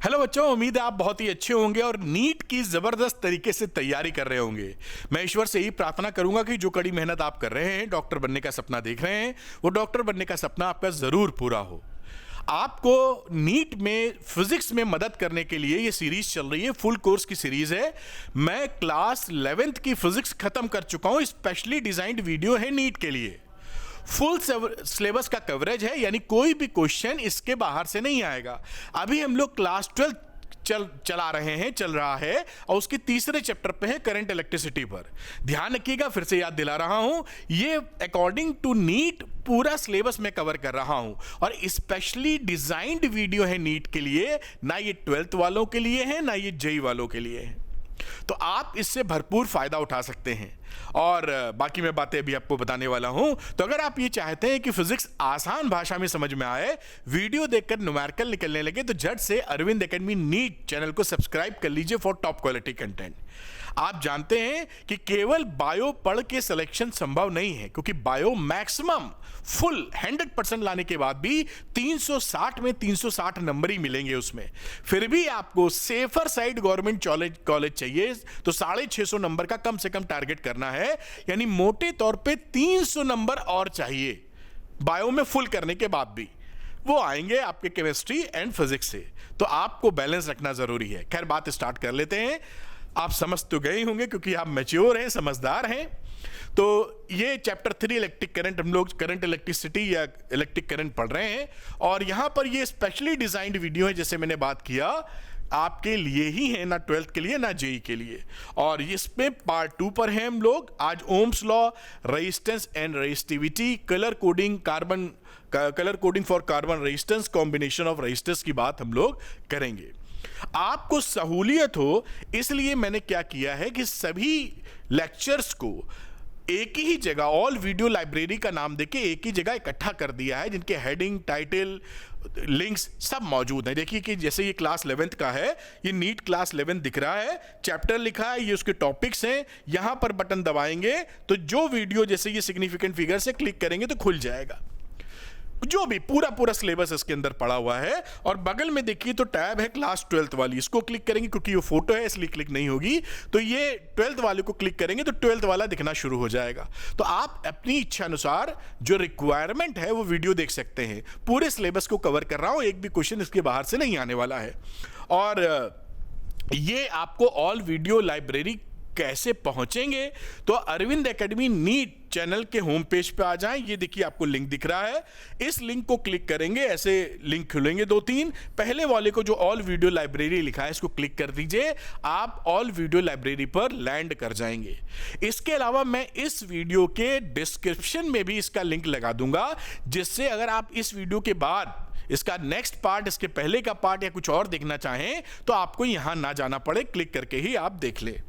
Hello बच्चों, उम्मीद है आप बहुत ही अच्छे होंगे और नीट की जबरदस्त तरीके से तैयारी कर रहे होंगे। मैं ईश्वर से ही प्रार्थना करूंगा कि जो कड़ी मेहनत आप कर रहे हैं, डॉक्टर बनने का सपना देख रहे हैं, वो डॉक्टर बनने का सपना आपका जरूर पूरा हो। आपको नीट में फिजिक्स में मदद करने के लिए ये सीरीज चल रही है, फुल कोर्स की सीरीज है। मैं क्लास 11th की फिजिक्स खत्म कर चुका हूं, स्पेशली डिजाइंड वीडियो है नीट के लिए। फुल सिलेबस का कवरेज है, यानी कोई भी क्वेश्चन इसके बाहर से नहीं आएगा। अभी हम लोग क्लास 12 चल रहा है और उसके तीसरे चैप्टर पे है करंट इलेक्ट्रिसिटी पर। ध्यान रखिएगा, फिर से याद दिला रहा हूं, ये अकॉर्डिंग टू नीट पूरा सिलेबस में कवर कर रहा हूं और स्पेशली डिजाइंड वीडियो है नीट के लिए। ना ये 12th वालों के लिए है, ना ये जेई वालों के लिए है। तो आप इससे भरपूर फायदा उठा सकते हैं और बाकी मैं बातें अभी आपको बताने वाला हूं। तो अगर आप ये चाहते हैं कि फिजिक्स आसान भाषा में समझ में आए, वीडियो देखकर न्यूमेरिकल निकलने लगे, तो झट से अरविंद एकेडमी नीट चैनल को सब्सक्राइब कर लीजिए फॉर टॉप क्वालिटी कंटेंट। आप जानते हैं कि केवल बायो पढ़ के सिलेक्शन संभव नहीं है, क्योंकि बायो मैक्सिमम फुल 100% लाने के बाद भी 360 में 360 नंबर ही मिलेंगे उसमें। फिर भी आपको सेफर साइड गवर्नमेंट कॉलेज चाहिए, तो 650 नंबर का कम से कम टारगेट करना है, यानी मोटे तौर पे 300 नंबर और चाहिए बायो में फुल करने के बाद भी। वो आएंगे आपके केमिस्ट्री एंड फिजिक्स से, तो आपको बैलेंस रखना जरूरी है। खैर, बात स्टार्ट कर लेते हैं। आप समझ तो गए होंगे क्योंकि आप मैच्योर हैं, समझदार हैं। तो ये चैप्टर 3 इलेक्ट्रिक करंट, हम लोग करंट इलेक्ट्रिसिटी या इलेक्ट्रिक करंट पढ़ रहे हैं और यहां पर ये स्पेशली डिजाइंड वीडियो है, जैसे मैंने बात किया, आपके लिए ही है, ना 12th के लिए ना जेई के लिए। और इसमें पार्ट 2 पर हैं हम लोग। आज Ohm's law, resistance and resistivity, colour coding for carbon resistance, combination of resistance की बात हम लोग करेंगे। आपको सहूलियत हो इसलिए मैंने क्या किया है कि सभी लेक्चर्स को एक ही जगह, ऑल वीडियो लाइब्रेरी का नाम देके एक ही जगह इकट्ठा कर दिया है, जिनके हेडिंग, टाइटल, लिंक्स सब मौजूद हैं। देखिए कि जैसे ये क्लास 11th का है, ये नीट क्लास 11 दिख रहा है, चैप्टर लिखा है, ये उसके टॉपिक्स हैं। यहां पर बटन दबाएंगे तो जो वीडियो, जैसे ये सिग्निफिकेंट फिगर से क्लिक करेंगे तो खुल जाएगा। जो भी पूरा सिलेबस इसके अंदर पड़ा हुआ है। और बगल में देखिए तो टैब है क्लास 12th वाली, इसको क्लिक करेंगे, क्योंकि ये फोटो है इसलिए क्लिक नहीं होगी, तो ये 12th वाले को क्लिक करेंगे तो 12th वाला दिखना शुरू हो जाएगा। तो आप अपनी इच्छा अनुसार जो रिक्वायरमेंट है वो वीडियो देख सकते हैं। पूरे सिलेबस को कवर कर रहा हूं, एक भी क्वेश्चन इसके बाहर से नहीं आने वाला है। और ये आपको ऑल वीडियो लाइब्रेरी कैसे पहुंचेंगे, तो अरविंद एकेडमी नीट चैनल के होम पेज पे आ जाएं। ये देखिए आपको लिंक दिख रहा है, इस लिंक को क्लिक करेंगे, ऐसे लिंक खुलेंगे 2-3। पहले वाले को जो ऑल वीडियो लाइब्रेरी लिखा है इसको क्लिक कर दीजिए, आप ऑल वीडियो लाइब्रेरी पर लैंड कर जाएंगे। इसके अलावा मैं इस वीडियो के डिस्क्रिप्शन में भी इसका लिंक लगा दूंगा, जिससे अगर आप इस वीडियो के बाद इसका नेक्स्ट पार्ट, इसके पहले का पार्ट या कुछ और देखना चाहें तो आपको यहां ना जाना पड़े, क्लिक करके ही आप देख लें।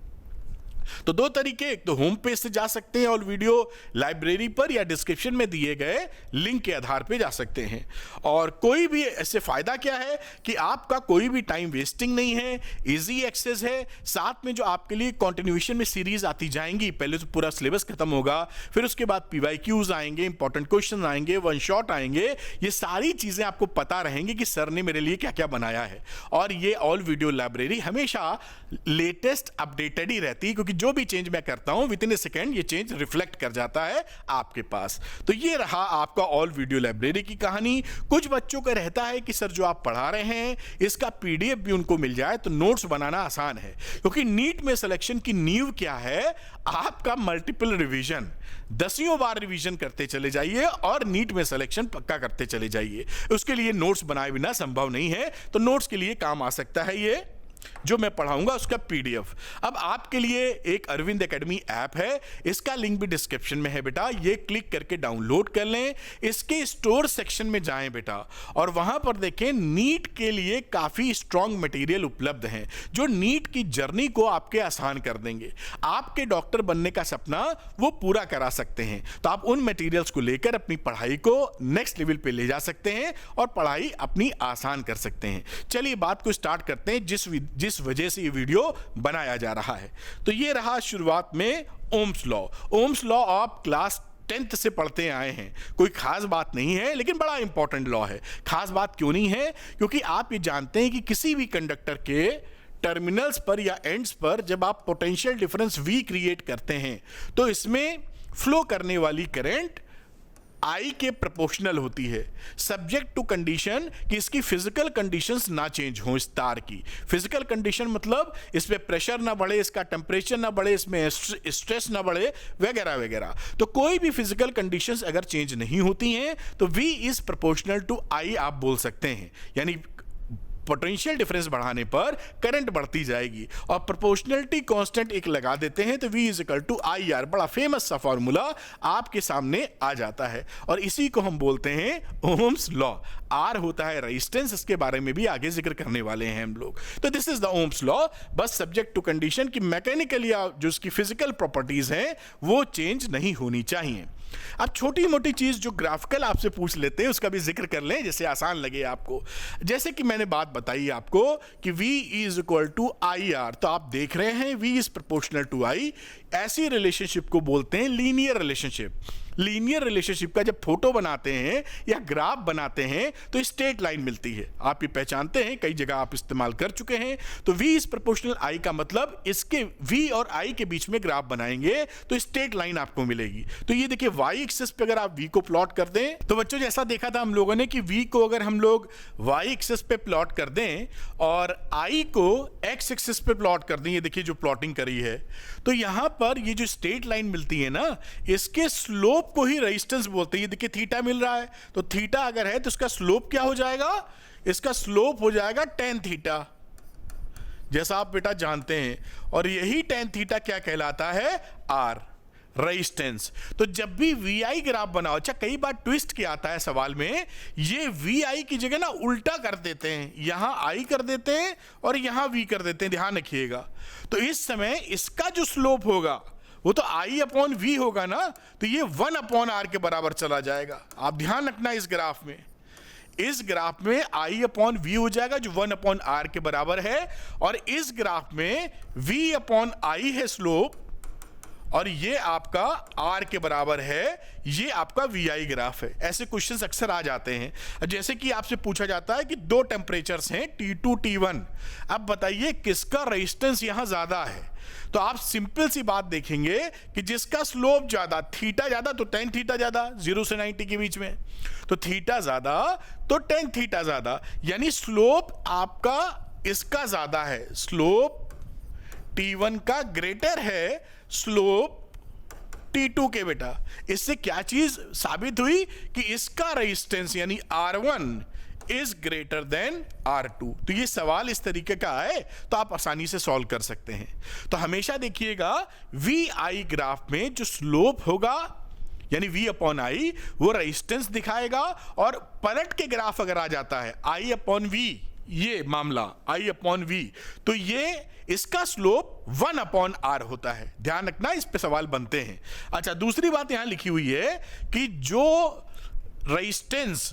तो 2 तरीके, एक तो होम पेज से जा सकते हैं और वीडियो लाइब्रेरी पर, या डिस्क्रिप्शन में दिए गए लिंक के आधार पे जा सकते हैं। और कोई भी ऐसे फायदा क्या है कि आपका कोई भी टाइम वेस्टिंग नहीं है, इजी एक्सेस है। साथ में जो आपके लिए कंटिन्यूएशन में सीरीज आती जाएंगी, पहले तो पूरा सिलेबस खत्म होगा, फिर उसके बाद PYQs आएंगे, इंपॉर्टेंट क्वेश्चन आएंगे, वन शॉट आएंगे। ये सारी चीजें आपको पता रहेंगी कि सर ने मेरे लिए क्या क्या बनाया है। और ये ऑल वीडियो लाइब्रेरी हमेशा लेटेस्ट अपडेटेड ही रहती है, क्योंकि जो भी चेंज मैं करता हूं विद इन ए सेकेंड ये चेंज रिफ्लेक्ट कर जाता है आपके पास। तो ये रहा आपका ऑल वीडियो लाइब्रेरी की कहानी। कुछ बच्चों का रहता है कि सर जो आप पढ़ा रहे हैं इसका PDF भी उनको मिल जाए तो नोट्स बनाना आसान है, क्योंकि नीट में सिलेक्शन की नींव क्या है, आपका मल्टीपल रिवीजन। 10वीं बार रिवीजन करते चले जाइए और नीट में सिलेक्शन पक्का करते चले जाइए। उसके लिए नोट्स बनाए बिना संभव नहीं है, तो नोट्स के लिए काम आ सकता है ये जो मैं पढ़ाऊंगा उसका PDF। अब आपके लिए एक अरविंद एकेडमी ऐप है, इसका लिंक भी डिस्क्रिप्शन में है बेटा, ये क्लिक करके डाउनलोड कर लें। इसके स्टोर सेक्शन में जाएं बेटा और वहां पर देखें नीट के लिए काफी स्ट्रॉन्ग मटेरियल उपलब्ध हैं, जो नीट की जर्नी को आपके आसान कर देंगे। आपके डॉक्टर बनने का सपना वो पूरा करा सकते हैं। तो आप उन मटेरियल्स को लेकर अपनी पढ़ाई को नेक्स्ट लेवल पे ले जा सकते हैं और पढ़ाई अपनी आसान कर सकते हैं। चलिए बात को स्टार्ट करते हैं, जिस वजह से ये वीडियो बनाया जा रहा है। तो ये रहा शुरुआत में ओम्स लॉ। ओम्स लॉ आप क्लास 10th से पढ़ते आए हैं, कोई खास बात नहीं है, लेकिन बड़ा इंपॉर्टेंट लॉ है। खास बात क्यों नहीं है? क्योंकि आप ये जानते हैं कि किसी भी कंडक्टर के टर्मिनल्स पर या एंड्स पर जब आप पोटेंशियल डिफरेंस V क्रिएट करते हैं तो इसमें फ्लो करने वाली करंट I के प्रोपोर्शनल होती है, सब्जेक्ट टू कंडीशन कि इसकी फिजिकल कंडीशंस ना चेंज हो। इस तार की फिजिकल कंडीशन मतलब इसमें प्रेशर ना बढ़े, इसका टेम्परेचर ना बढ़े, इसमें स्ट्रेस ना बढ़े, वगैरह वगैरह। तो कोई भी फिजिकल कंडीशंस अगर चेंज नहीं होती हैं तो V is proportional to I आप बोल सकते हैं, यानी पोटेंशियल डिफरेंस बढ़ाने पर करंट बढ़ती जाएगी। और प्रोपोर्शनलिटी कांस्टेंट एक लगा देते हैं तो V is equal to I R, बड़ा फेमस सा फॉर्मूला आपके सामने आ जाता है और इसी को हम बोलते हैं ओम्स लॉ। R होता है रेजिस्टेंस, इसके बारे में भी आगे जिक्र करने वाले हैं हम लोग। तो this is the Ohm's law, बस सब्जेक्ट टू कंडीशन की मैकेनिकली जो उसकी फिजिकल प्रॉपर्टीज हैं वो चेंज नहीं होनी चाहिए। अब छोटी मोटी चीज जो ग्राफिकल आपसे पूछ लेते हैं उसका भी जिक्र कर लें, जैसे आसान लगे आपको। जैसे कि मैंने बात बताई आपको कि V is equal to I R, तो आप देख रहे हैं V is proportional to I। ऐसी रिलेशनशिप को बोलते हैं लीनियर रिलेशनशिप। लीनियर रिलेशनशिप का जब फोटो बनाते हैं या ग्राफ बनाते हैं तो स्ट्रेट लाइन मिलती है, आप ये पहचानते हैं, कई जगह आप इस्तेमाल कर चुके हैं। तो V इज प्रोपोर्शनल I का मतलब इसके V और I के बीच में ग्राफ बनाएंगे तो स्ट्रेट लाइन आपको मिलेगी। तो ये देखिए Y एक्सिस पे अगर आप V को प्लॉट कर दें तो बच्चों जैसा देखा था हम लोगों ने कि V को अगर हम लोग Y एक्सिस पे प्लॉट कर दें और I को X एक्सिस पे प्लॉट कर दें, ये देखिए जो प्लॉटिंग करी है, तो यहां पर ये जो स्ट्रेट लाइन मिलती है ना, इसके स्लोप को ही रेजिस्टेंस बोलते हैं। ये देखिए थीटा मिल रहा है, तो थीटा अगर है तो इसका स्लोप क्या हो जाएगा? इसका स्लोप हो जाएगा tan थीटा, जैसा आप बेटा जानते हैं। और यही tan थीटा क्या कहलाता है? R, resistance. तो जब भी VI ग्राफ बनाओ, अच्छा कई बार ट्विस्ट क्या आता है सवाल में, ये VI की जगह ना उल्टा कर देते हैं, यहां I कर देते हैं और यहां V कर देते हैं, ध्यान रखिएगा। तो इस समय इसका जो स्लोप होगा वो तो I अपॉन V होगा ना, तो ये 1 अपॉन R के बराबर चला जाएगा। आप ध्यान रखना इस ग्राफ में, इस ग्राफ में I अपॉन V हो जाएगा जो 1 अपॉन R के बराबर है, और इस ग्राफ में V अपॉन I है स्लोप, और ये आपका R के बराबर है, ये आपका VI ग्राफ है। ऐसे क्वेश्चंस अक्सर आ जाते हैं, जैसे कि आपसे पूछा जाता है कि दो टेम्परेचर्स हैं T2 T1, अब बताइए किसका रेजिस्टेंस यहां ज्यादा है? तो आप सिंपल सी बात देखेंगे कि जिसका स्लोप ज्यादा, थीटा ज्यादा तो tan थीटा ज्यादा, 0 से 90 के बीच में, तो थीटा ज्यादा तो tan थीटा ज्यादा, यानी स्लोप आपका इसका ज्यादा है, स्लोप T1 का ग्रेटर है स्लोप T2 के बेटा। इससे क्या चीज साबित हुई कि इसका रेजिस्टेंस यानी R1 is greater than R2। तो ये सवाल इस तरीके का है तो आप आसानी से सॉल्व कर सकते हैं। तो हमेशा देखिएगा VI ग्राफ में जो स्लोप होगा यानी V अपॉन I वो रेजिस्टेंस दिखाएगा, और पलट के ग्राफ अगर आ जाता है I अपॉन V, ये मामला I अपॉन V, तो ये इसका स्लोप 1 अपॉन R होता है। ध्यान रखना, इस पे सवाल बनते हैं। अच्छा दूसरी बात यहां लिखी हुई है कि जो रेजिस्टेंस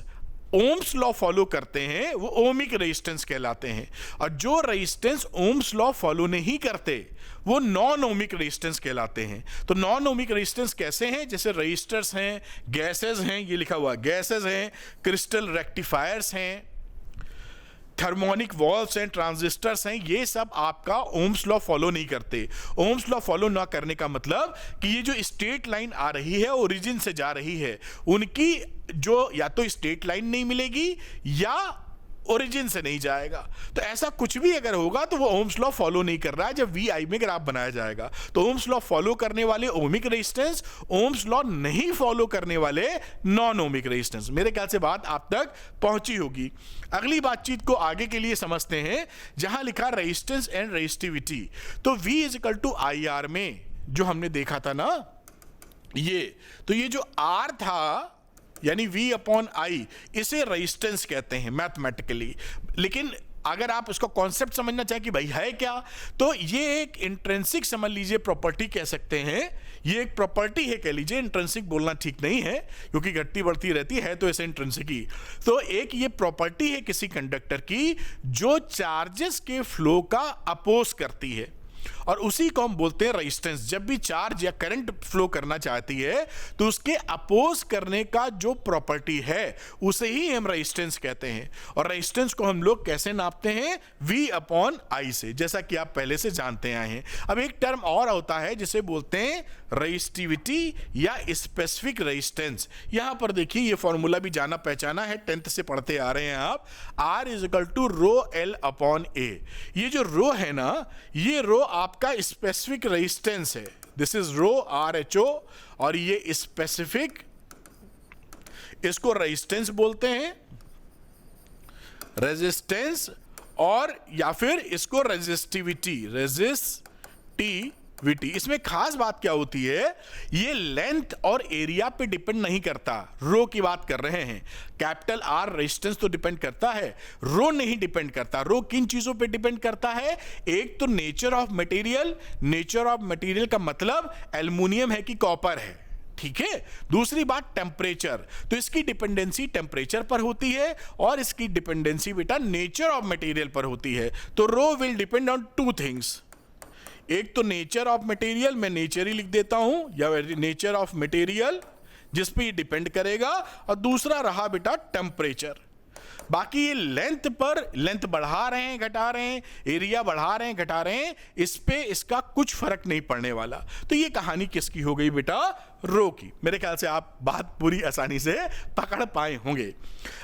ओम्स लॉ फॉलो करते हैं वो ओमिक रेजिस्टेंस कहलाते हैं, और जो रेजिस्टेंस ओम्स लॉ फॉलो नहीं करते वो नॉन ओमिक रेजिस्टेंस कहलाते हैं। तो नॉन ओमिक रेजिस्टेंस कैसे हैं? जैसे रजिस्टर्स हैं, गैसेस हैं, ये लिखा हुआ गैसेस हैं, क्रिस्टल रेक्टिफायर्स हैं, थर्मोनिक वॉल्व्स हैं, ट्रांजिस्टर्स हैं, ये सब आपका ओम्स लॉ फॉलो नहीं करते। ओम्स लॉ फॉलो ना करने का मतलब कि ये जो स्ट्रेट लाइन आ रही है ओरिजिन से जा रही है, उनकी जो या तो स्ट्रेट लाइन नहीं मिलेगी या ओरिजिन से नहीं जाएगा। तो ऐसा कुछ भी अगर होगा तो वो ओम्स लॉ फॉलो नहीं कर रहा है जब VI में ग्राफ बनाया जाएगा। तो ओम्स लॉ फॉलो करने वाले ओमिक रेजिस्टेंस, ओम्स लॉ नहीं फॉलो करने वाले नॉन ओमिक रेजिस्टेंस। मेरे ख्याल से बात आप तक पहुंची होगी। अगली बातचीत को आगे के लिए समझते हैं, जहां लिखा रेजिस्टेंस एंड रेजिस्टिविटी। तो V is equal to IR में जो हमने देखा था ना, तो ये जो R था यानी V अपॉन I, इसे रेजिस्टेंस कहते हैं मैथमेटिकली। लेकिन अगर आप उसका कॉन्सेप्ट समझना चाहें कि भाई है क्या, तो ये एक इंट्रिंसिक समझ लीजिए प्रॉपर्टी कह सकते हैं, ये एक प्रॉपर्टी है कह लीजिए, इंट्रिंसिक बोलना ठीक नहीं है क्योंकि घटती बढ़ती रहती है तो ऐसे इंट्रिंसिक ही। तो एक ये प्रॉपर्टी है किसी कंडक्टर की जो चार्जेस के फ्लो का अपोज करती है। और उसी को हम बोलते हैं रेजिस्टेंस। जब भी चार्ज या करंट फ्लो करना चाहती है तो उसके अपोज करने का जो प्रॉपर्टी है उसे ही हम रेजिस्टेंस कहते हैं। और रेजिस्टेंस को हम लोग कैसे नापते हैं? V/I से, जैसा कि आप पहले से जानते आए हैं। अब एक टर्म और होता है जिसे बोलते हैं रेजिस्टिविटी या स्पेसिफिक रेजिस्टेंस। यहां पर देखिए ये फॉर्मूला भी जाना पहचाना है, 10th से पढ़ते आ रहे हैं आप। R = ρL/A। ये जो रो है ना, ये रो आपका स्पेसिफिक रेजिस्टेंस है। दिस इज रो RHO और ये स्पेसिफिक, इसको रेजिस्टेंस बोलते हैं, रेजिस्टेंस, और या फिर इसको रेजिस्टिविटी, इसमें खास बात क्या होती है, ये लेंथ और एरिया पे डिपेंड नहीं करता। रो की बात कर रहे हैं, कैपिटल R रेजिस्टेंस तो डिपेंड करता है, रो नहीं डिपेंड करता। रो किन चीजों पे डिपेंड करता है? एक तो nature of material, nature of material का मतलब एल्युमिनियम है कि कॉपर है, ठीक है। दूसरी बात टेम्परेचर, तो इसकी डिपेंडेंसी टेम्परेचर पर होती है और इसकी डिपेंडेंसी बेटा नेचर ऑफ मटेरियल पर होती है। तो रो विल डिपेंड ऑन 2 थिंग्स, एक तो नेचर ऑफ मटेरियल, मैं नेचर ही लिख देता हूं, या नेचर ऑफ मटेरियल जिस पे ये डिपेंड करेगा, और दूसरा रहा बेटा टेम्परेचर। बाकी ये लेंथ पर, लेंथ बढ़ा रहे हैं घटा रहे हैं, एरिया बढ़ा रहे हैं घटा रहे हैं, इस पे इसका कुछ फर्क नहीं पड़ने वाला। तो ये कहानी किसकी हो गई बेटा? रो की। मेरे ख्याल से आप बात पूरी आसानी से पकड़ पाए होंगे।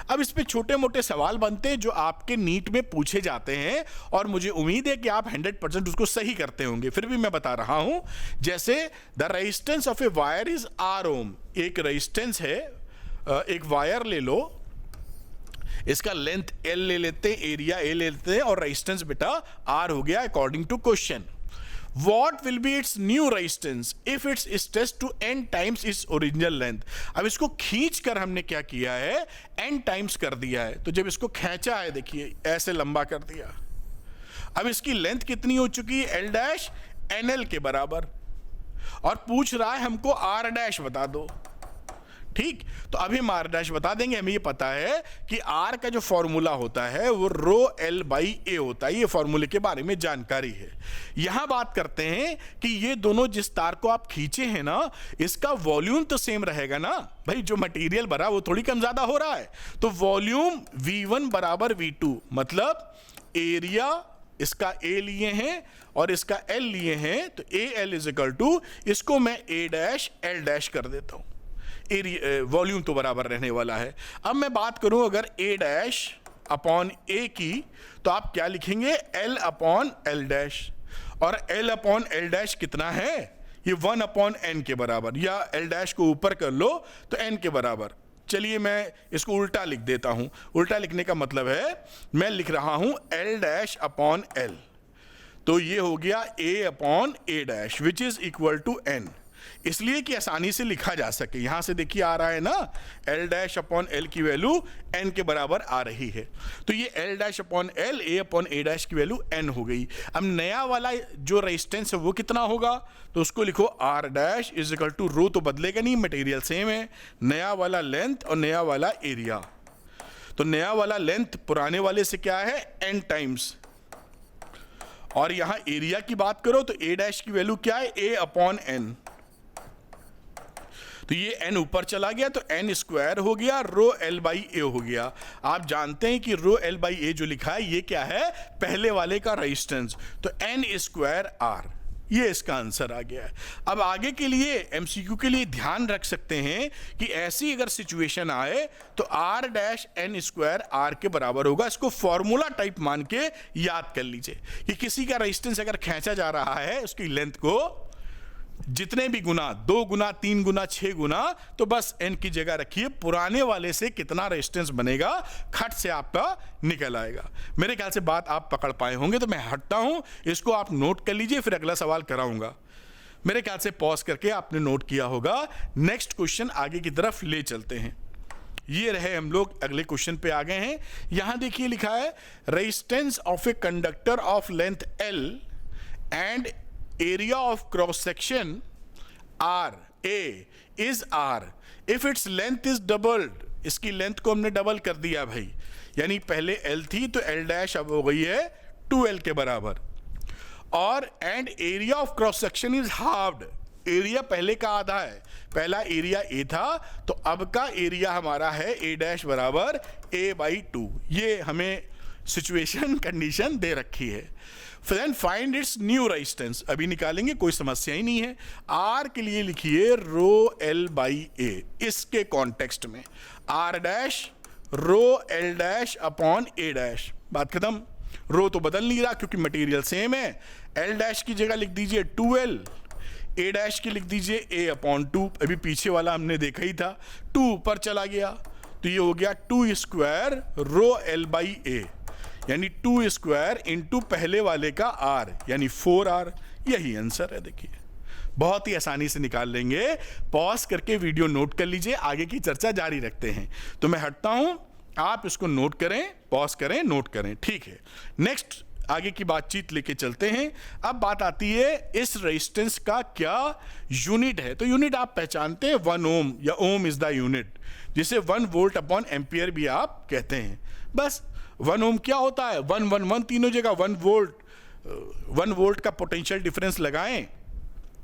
अब इस पे छोटे मोटे सवाल बनते हैं जो आपके नीट में पूछे जाते हैं, और मुझे उम्मीद है कि आप 100% उसको सही करते होंगे, फिर भी मैं बता रहा हूं। जैसे the resistance of a wire is R ओम। एक रेजिस्टेंस है, एक वायर ले लो, इसका लेंथ L ले लेते हैं, एरिया A ले लेते हैं, और रेजिस्टेंस बेटा R हो गया according to question. What will be its new resistance if it's stretched to n times its original length? अब इसको खींच कर हमने क्या किया है? n टाइम्स कर दिया है। तो जब इसको खींचा है, देखिए ऐसे लंबा कर दिया, अब इसकी लेंथ कितनी हो चुकी है? L-NL के बराबर, और पूछ रहा है हमको R' बता दो, ठीक। तो अभी हम R' बता देंगे। हमें ये पता है कि R का जो फॉर्मूला होता है वो ρL/A होता है, ये फॉर्मूले के बारे में जानकारी है। यहां बात करते हैं कि ये दोनों जिस तार को आप खींचे हैं ना, इसका वॉल्यूम तो सेम रहेगा ना भाई, जो मटेरियल भरा वो थोड़ी कम ज्यादा हो रहा है। तो वॉल्यूम V1 = V2, मतलब एरिया इसका A लिए हैं और इसका L लिए हैं, तो AL = इसको मैं A'/L' कर देता हूं। वॉल्यूम तो बराबर रहने वाला है। अब मैं बात करूं अगर A'/A की, तो आप क्या लिखेंगे? L/L', और L/L' कितना है? ये 1/n के बराबर, या L' को ऊपर कर लो तो n के बराबर। चलिए मैं इसको उल्टा लिख देता हूं। उल्टा लिखने का मतलब है मैं लिख रहा हूं L'/L, तो ये हो गया A/A' which is equal to n, इसलिए कि आसानी से लिखा जा सके। यहां से देखिए आ रहा है ना, L'/L की वैल्यू n के बराबर आ रही है, तो ये L'/L A/A' की वैल्यू n हो गई। अब नया वाला जो रेजिस्टेंस है वो कितना होगा? तो उसको लिखो R' = रो, तो बदलेगा नहीं, मटेरियल सेम है। नया वाला लेंथ और नया वाला एरिया, तो नया वाला लेंथ पुराने वाले से क्या है? n टाइम्स, और यहां एरिया की बात करो तो A' की वैल्यू क्या है? A/n, तो ये n ऊपर चला गया तो n² हो गया, ρL/A हो गया। आप जानते हैं कि ρL/A जो लिखा है ये क्या है? पहले वाले का रेजिस्टेंस, तो n²R, ये इसका आंसर आ गया है। अब आगे के लिए MCQ के लिए ध्यान रख सकते हैं कि ऐसी अगर सिचुएशन आए तो R'(n²R के बराबर होगा। इसको फॉर्मूला टाइप मान के याद कर लीजिए कि किसी का रेजिस्टेंस अगर खींचा जा रहा है, उसकी लेंथ को जितने भी गुना, 2 गुना, 3 गुना, 6 गुना, तो बस n की जगह रखिए, पुराने वाले से कितना रेजिस्टेंस बनेगा खट से आपका निकल आएगा। मेरे ख्याल से बात आप पकड़ पाए होंगे, तो मैं हटता हूं, इसको आप नोट कर लीजिए, फिर अगला सवाल कराऊंगा। मेरे ख्याल से पॉज करके आपने नोट किया होगा। नेक्स्ट क्वेश्चन आगे की तरफ ले चलते हैं। ये रहे, हम लोग अगले क्वेश्चन पे आ गए हैं। यहां देखिए लिखा है resistance of a conductor of length L and area of cross section RA is R if its length is doubled। इसकी लेंथ को हमने डबल कर दिया भाई, यानी पहले L थी तो L' अब हो गई है 2L के बराबर, और and area of cross section is halved. Area पहले का आधा है, पहला एरिया ए था, तो अब का एरिया हमारा है ए डैश बराबर a/2। ये हमें सिचुएशन कंडीशन दे रखी है। Then find its new resistance, अभी निकालेंगे, कोई समस्या ही नहीं है। आर के लिए लिखिए रो L/A, इसके कॉन्टेक्स्ट में R dash rho L dash upon A dash, बात खत्म। रो तो बदल नहीं रहा क्योंकि मटेरियल सेम है। L डैश की जगह लिख दीजिए 2L, A डैश की लिख दीजिए A/2, अभी पीछे वाला हमने देखा ही था, 2 ऊपर चला गया तो ये हो गया 2 स्क्वायर रो L/A, यानी 2 स्क्वायर इंटू पहले वाले का R, यानी 4R। यही आंसर है। देखिए बहुत ही आसानी से निकाल लेंगे। पॉज करके वीडियो नोट कर लीजिए, आगे की चर्चा जारी रखते हैं। तो मैं हटता हूं, आप इसको नोट करें, पॉज करें, नोट करें, ठीक है। नेक्स्ट आगे की बातचीत लेके चलते हैं। अब बात आती है इस रेजिस्टेंस का क्या यूनिट है। तो यूनिट आप पहचानते हैं, 1 ओम, या ओम इज द यूनिट, जिसे 1 वोल्ट अपॉन एम्पियर भी आप कहते हैं। बस 1 ओम क्या होता है, 1 1 1 तीनों जगह 1 वोल्ट का पोटेंशियल डिफरेंस लगाएं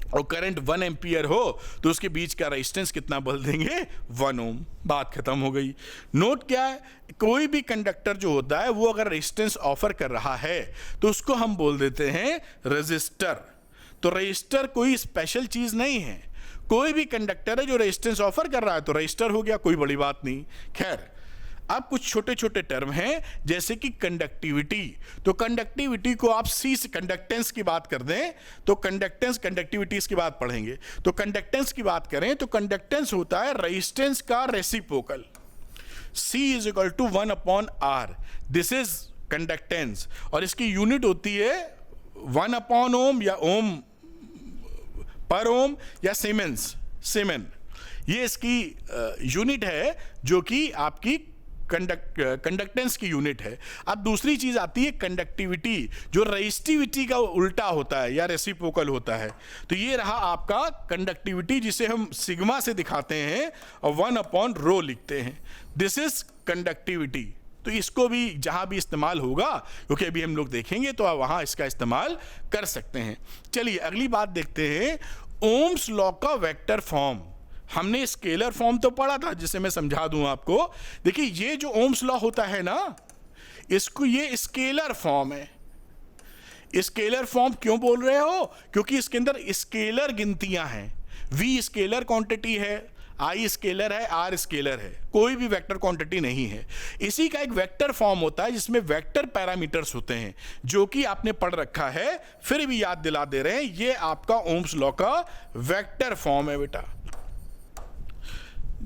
और करंट 1 एम्पियर हो तो उसके बीच का रेजिस्टेंस कितना बोल देंगे, 1 ओम। बात खत्म हो गई। नोट क्या है, कोई भी कंडक्टर जो होता है वो अगर रेजिस्टेंस ऑफर कर रहा है तो उसको हम बोल देते हैं रेजिस्टर। तो रेजिस्टर कोई स्पेशल चीज नहीं है, कोई भी कंडक्टर है जो रेजिस्टेंस ऑफर कर रहा है तो रेजिस्टर हो गया, कोई बड़ी बात नहीं। खैर अब कुछ छोटे छोटे टर्म हैं जैसे कि कंडक्टिविटी। तो कंडक्टिविटी को आप सी से कंडक्टेंस की बात कर दें तो कंडक्टेंस कंडक्टिविटीज की बात पढ़ेंगे। तो कंडक्टेंस की बात करें तो कंडक्टेंस होता है रेजिस्टेंस का reciprocal. C is equal to 1/R, this is conductance, और इसकी यूनिट होती है 1/ओम या ओम पर ओम या सीमेन। ये इसकी यूनिट है जो कि आपकी कंडक्टेंस की यूनिट है। अब दूसरी चीज आती है कंडक्टिविटी, जो रेजिस्टिविटी का उल्टा होता है या रेसिप्रोकल होता है। तो ये रहा आपका कंडक्टिविटी, जिसे हम सिग्मा से दिखाते हैं और 1/ρ लिखते हैं। This is conductivity. तो इसको भी जहां भी इस्तेमाल होगा, क्योंकि अभी हम लोग देखेंगे, तो आप वहां इसका इस्तेमाल कर सकते हैं। चलिए अगली बात देखते हैं, ओम्स लॉ का वेक्टर फॉर्म। हमने स्केलर फॉर्म तो पढ़ा था, जिसे मैं समझा दूं आपको। देखिए ये जो ओम्स लॉ होता है ना, इसको ये स्केलर फॉर्म है। स्केलर फॉर्म क्यों बोल रहे हो, क्योंकि इसके अंदर स्केलर गिनतियां हैं। V स्केलर क्वांटिटी है, I स्केलर है, R स्केलर है, कोई भी वेक्टर क्वांटिटी नहीं है। इसी का एक वेक्टर फॉर्म होता है जिसमें वेक्टर पैरामीटर्स होते हैं, जो कि आपने पढ़ रखा है, फिर भी याद दिला दे रहे हैं। ये आपका ओम्स लॉ का वेक्टर फॉर्म है बेटा।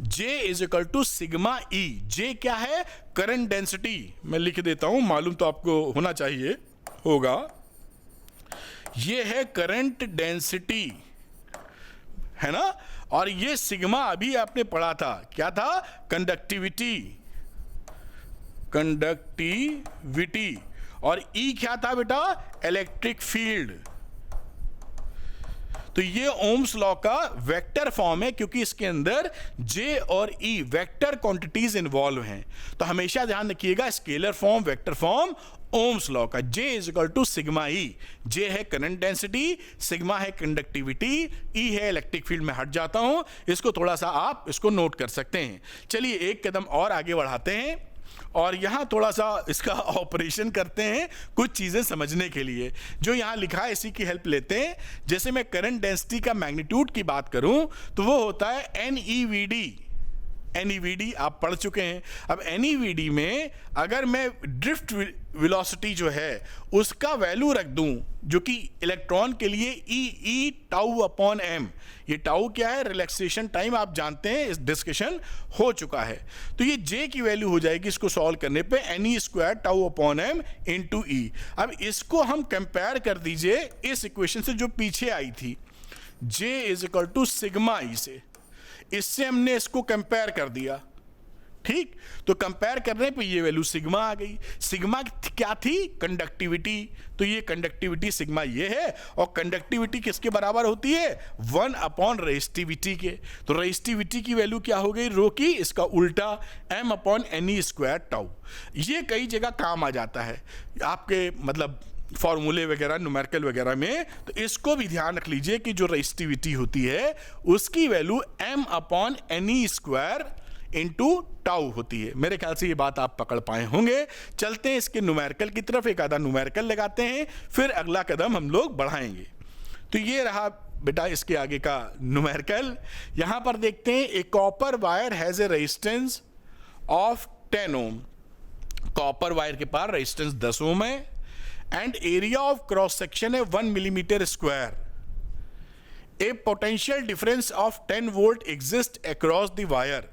J is equal to sigma E। J क्या है, करंट डेंसिटी। मैं लिख देता हूं, मालूम तो आपको होना चाहिए, होगा। ये है करंट डेंसिटी, है ना। और ये सिग्मा अभी आपने पढ़ा था, क्या था, कंडक्टिविटी। और E क्या था बेटा, इलेक्ट्रिक फील्ड। तो ये ओम्स लॉ का वेक्टर फॉर्म है, क्योंकि इसके अंदर J और E वेक्टर क्वांटिटीज इन्वॉल्व हैं। तो हमेशा ध्यान रखिएगा, scalar form, vector form, Ohm's law का। J is equal to sigma E। J है करंट डेंसिटी, सिग्मा है कंडक्टिविटी, E है इलेक्ट्रिक फील्ड। में हट जाता हूं, इसको थोड़ा सा आप इसको नोट कर सकते हैं। चलिए एक कदम और आगे बढ़ाते हैं और यहां थोड़ा सा इसका ऑपरेशन करते हैं, कुछ चीजें समझने के लिए। जो यहां लिखा है इसी की हेल्प लेते हैं। जैसे मैं करंट डेंसिटी का मैग्नीट्यूड की बात करूं तो वो होता है NEVD। NEVD आप पढ़ चुके हैं। अब NEVD में अगर मैं ड्रिफ्ट वेलोसिटी जो है उसका वैल्यू रख दूं, जो कि इलेक्ट्रॉन के लिए E τ/m, ये टाउ क्या है, रिलैक्सेशन टाइम, आप जानते हैं, इस डिस्कशन हो चुका है। तो ये J की वैल्यू हो जाएगी इसको सॉल्व करने पे NE² τ/m × E। अब इसको हम कंपेयर कर दीजिए इस इक्वेशन से जो पीछे आई थी, J is equal to sigma E से। इससे हमने इसको कंपेयर कर दिया, ठीक। तो कंपेयर करने पे ये वैल्यू सिग्मा आ गई। सिग्मा क्या थी, कंडक्टिविटी। तो ये कंडक्टिविटी सिग्मा ये है, और कंडक्टिविटी किसके बराबर होती है, 1 रेजिस्टिविटी के। तो रेजिस्टिविटी की वैल्यू क्या हो गई, रो की, इसका उल्टा m/NE² τ। ये कई जगह काम आ जाता है आपके, मतलब फॉर्मूले वगैरह न्यूमेरिकल वगैरह में, तो इसको भी ध्यान रख लीजिए कि जो रेजिस्टिविटी होती है उसकी वैल्यू m/ne² इंटू टाउ होती है। मेरे ख्याल से ये बात आप पकड़ पाए होंगे। चलते हैं इसके न्यूमेरिकल की तरफ, एक आधा न्यूमेरिकल लगाते हैं, फिर अगला कदम हम लोग बढ़ाएंगे। तो ये रहा बेटा इसके आगे का न्यूमेरिकल। यहां पर देखते हैं, a copper wire has a resistance of 10 ohm. Copper wire के पास रेजिस्टेंस 10 ओम है and area of cross section है 1 millimetre square. A potential difference of 10 volt exist across the wire.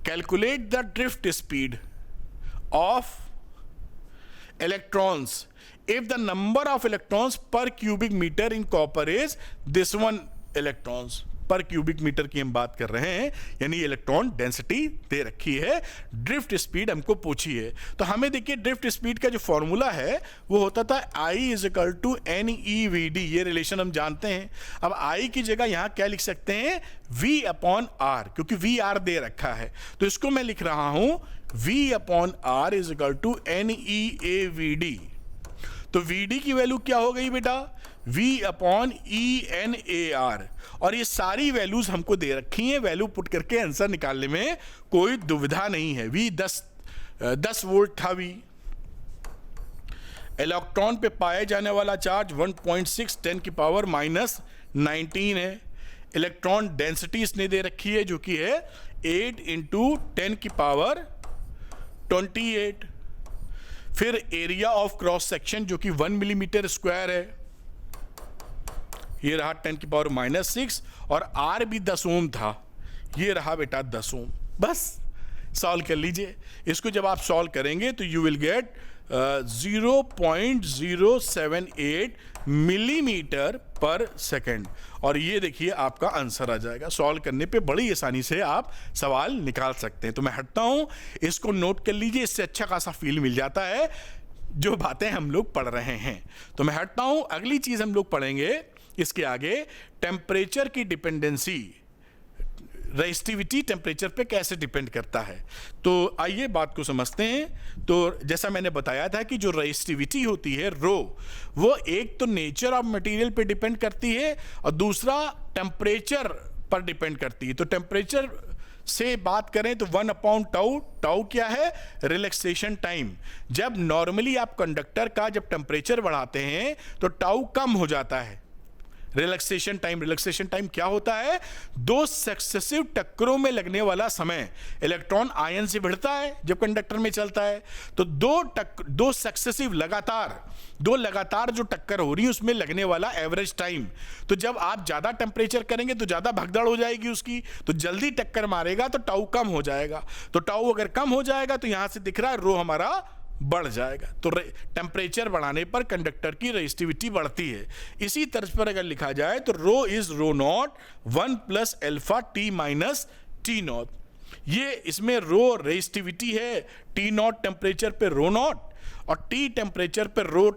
Calculate the drift speed of electrons if the number of electrons per cubic meter in copper is this one electrons पर cubic metre की हम बात कर रहे हैं, यानी electron density दे रखी है, ड्रिफ्ट स्पीड हमको पूछी है। तो हमें देखिए ड्रिफ्ट स्पीड का जो फॉर्मूला है वो होता था I = NeVd, ये रिलेशन हम जानते हैं। अब I की जगह यहां क्या लिख सकते हैं, V/R, क्योंकि VR दे रखा है, तो इसको मैं लिख रहा हूं V/R = NeAVd। तो Vd की वैल्यू क्या हो गई बेटा, V/ENAR, और ये सारी वैल्यूज हमको दे रखी हैं। वैल्यू पुट करके आंसर निकालने में कोई दुविधा नहीं है। V 10 वोल्ट था। V इलेक्ट्रॉन पे पाए जाने वाला चार्ज 1.6 10⁻⁻19 है। इलेक्ट्रॉन डेंसिटी इसने दे रखी है जो कि है 8 × 10⁻28। फिर एरिया ऑफ क्रॉस सेक्शन जो कि 1 मिलीमीटर स्क्वायर है, ये रहा 10⁻⁻6, और R भी 10 ओम था, ये रहा बेटा 10 ओम। बस सॉल्व कर लीजिए इसको। जब आप सॉल्व करेंगे तो यू विल गेट 0.078 मिलीमीटर पर सेकेंड, और ये देखिए आपका आंसर आ जाएगा। सॉल्व करने पे बड़ी आसानी से आप सवाल निकाल सकते हैं। तो मैं हटता हूं, इसको नोट कर लीजिए, इससे अच्छा खासा फील मिल जाता है जो बातें हम लोग पढ़ रहे हैं। तो मैं हटता हूं, अगली चीज हम लोग पढ़ेंगे इसके आगे, टेम्परेचर की डिपेंडेंसी। रेजिस्टिविटी टेम्परेचर पे कैसे डिपेंड करता है, तो आइए बात को समझते हैं। तो जैसा मैंने बताया था कि जो रेजिस्टिविटी होती है रो, वो एक तो नेचर ऑफ मटेरियल पे डिपेंड करती है और दूसरा टेम्परेचर पर डिपेंड करती है। तो टेम्परेचर से बात करें तो 1/टाउ, टाउ क्या है, रिलैक्सेशन टाइम। जब नॉर्मली आप कंडक्टर का जब टेम्परेचर बढ़ाते हैं तो टाउ कम हो जाता है। रिलैक्सेशन टाइम क्या होता है, दो सक्सेसिव टक्करों में लगने वाला समय। इलेक्ट्रॉन आयन से भिड़ता है जब कंडक्टर में चलता है, तो दो सक्सेसिव लगातार जो टक्कर हो रही है उसमें लगने वाला एवरेज टाइम। तो जब आप ज्यादा टेम्परेचर करेंगे तो ज्यादा भगदड़ हो जाएगी उसकी, तो जल्दी टक्कर मारेगा तो टाउ कम हो जाएगा। तो टाउ अगर कम हो जाएगा तो यहां से दिख रहा है रो हमारा बढ़ जाएगा। तो टेम्परेचर बढ़ाने पर कंडक्टर की रेजिस्टिविटी बढ़ती है। इसी तर्ज पर अगर लिखा जाए तो रो इज ρ0 1 + α T - T0। ये इसमें रो रेजिस्टिविटी है, T0 टेम्परेचर पे ρ0 और T टेम्परेचर पे रो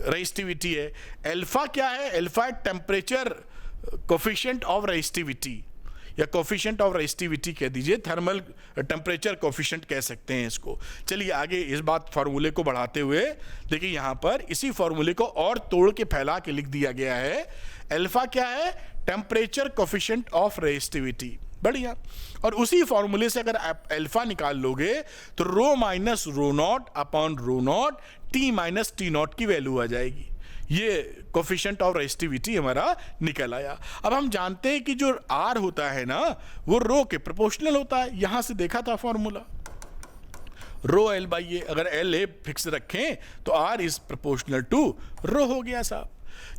रेजिस्टिविटी है। अल्फा क्या है, alpha temperature coefficient of resistivity या कोफिशिएंट ऑफ रेजिस्टिविटी कह दीजिए, थर्मल टेम्परेचर कोफिशिएंट कह सकते हैं इसको। चलिए आगे इस बात फार्मूले को बढ़ाते हुए देखिए, यहां पर इसी फार्मूले को और तोड़ के फैला के लिख दिया गया है। अल्फा क्या है, टेम्परेचर कोफिशिएंट ऑफ रेजिस्टिविटी। बढ़िया। और उसी फॉर्मूले से अगर आप अल्फा निकाल लोगे तो ρ - ρ0/ρ0 T - T0 की वैल्यू आ जाएगी। ये कोफिशिएंट ऑफ रेजिस्टिविटी हमारा निकल आया। अब हम जानते हैं कि जो R होता है ना वो रो के प्रोपोर्शनल होता है। यहां से देखा था फॉर्मूला, ρL/A, अगर LA फिक्स रखें तो R इज प्रोपोर्शनल टू रो हो गया साहब।